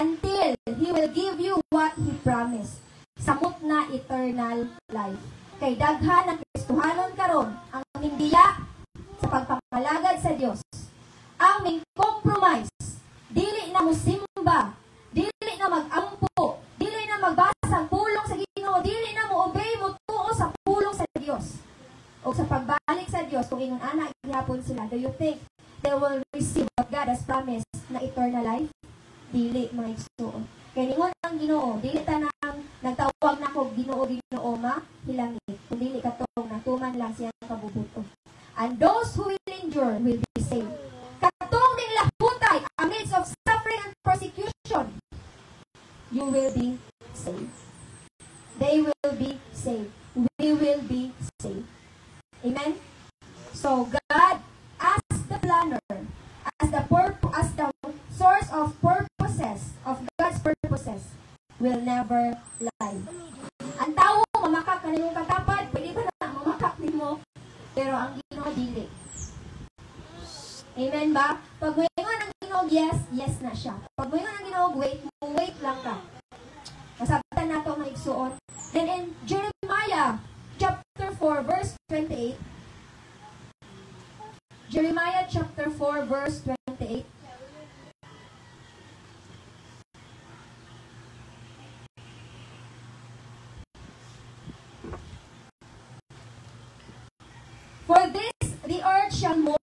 until He will give you what He promised. Samot na eternal life. Kay daghan ang Kristohanon karon ang mindiya sa pagpamalagad sa Dios. Ang ming compromise, dili na musimba, dili na magampo, dili na magbasa ang pulong sa Ginoo, dili na mo obey mo tuo sa pulong sa Dios. O sa pagbalik sa Dios, kung ingon ana gihapon sila, do you think they will receive what God has promised na eternal life? Dili mga igsoon. Kaya ningon ang Ginoo, dili tanang nagtawag na ko Ginoo ma hilangit. Kung dili katong natuman lang siyang kabubuto. And those who will endure will be saved. Katong ding lahutay amidst of suffering and persecution, you will be saved. They will be saved. We will be saved. Amen. So God, as the planner, as the source of purposes, of God's purposes, will never lie. Ang tao, mamakak ka na yung katapat, pwede ba na mamakak din mo? Pero ang Ginoo, dili. Amen ba? Pag moingon ang Ginoo, yes, yes na siya. Pag moingon ang Ginoo, wait lang ka. Masabtan na ito ang igsuon. Then in Jeremiah chapter 4, verse 28, Jeremiah chapter 4, verse 28, for this the earth shall mourn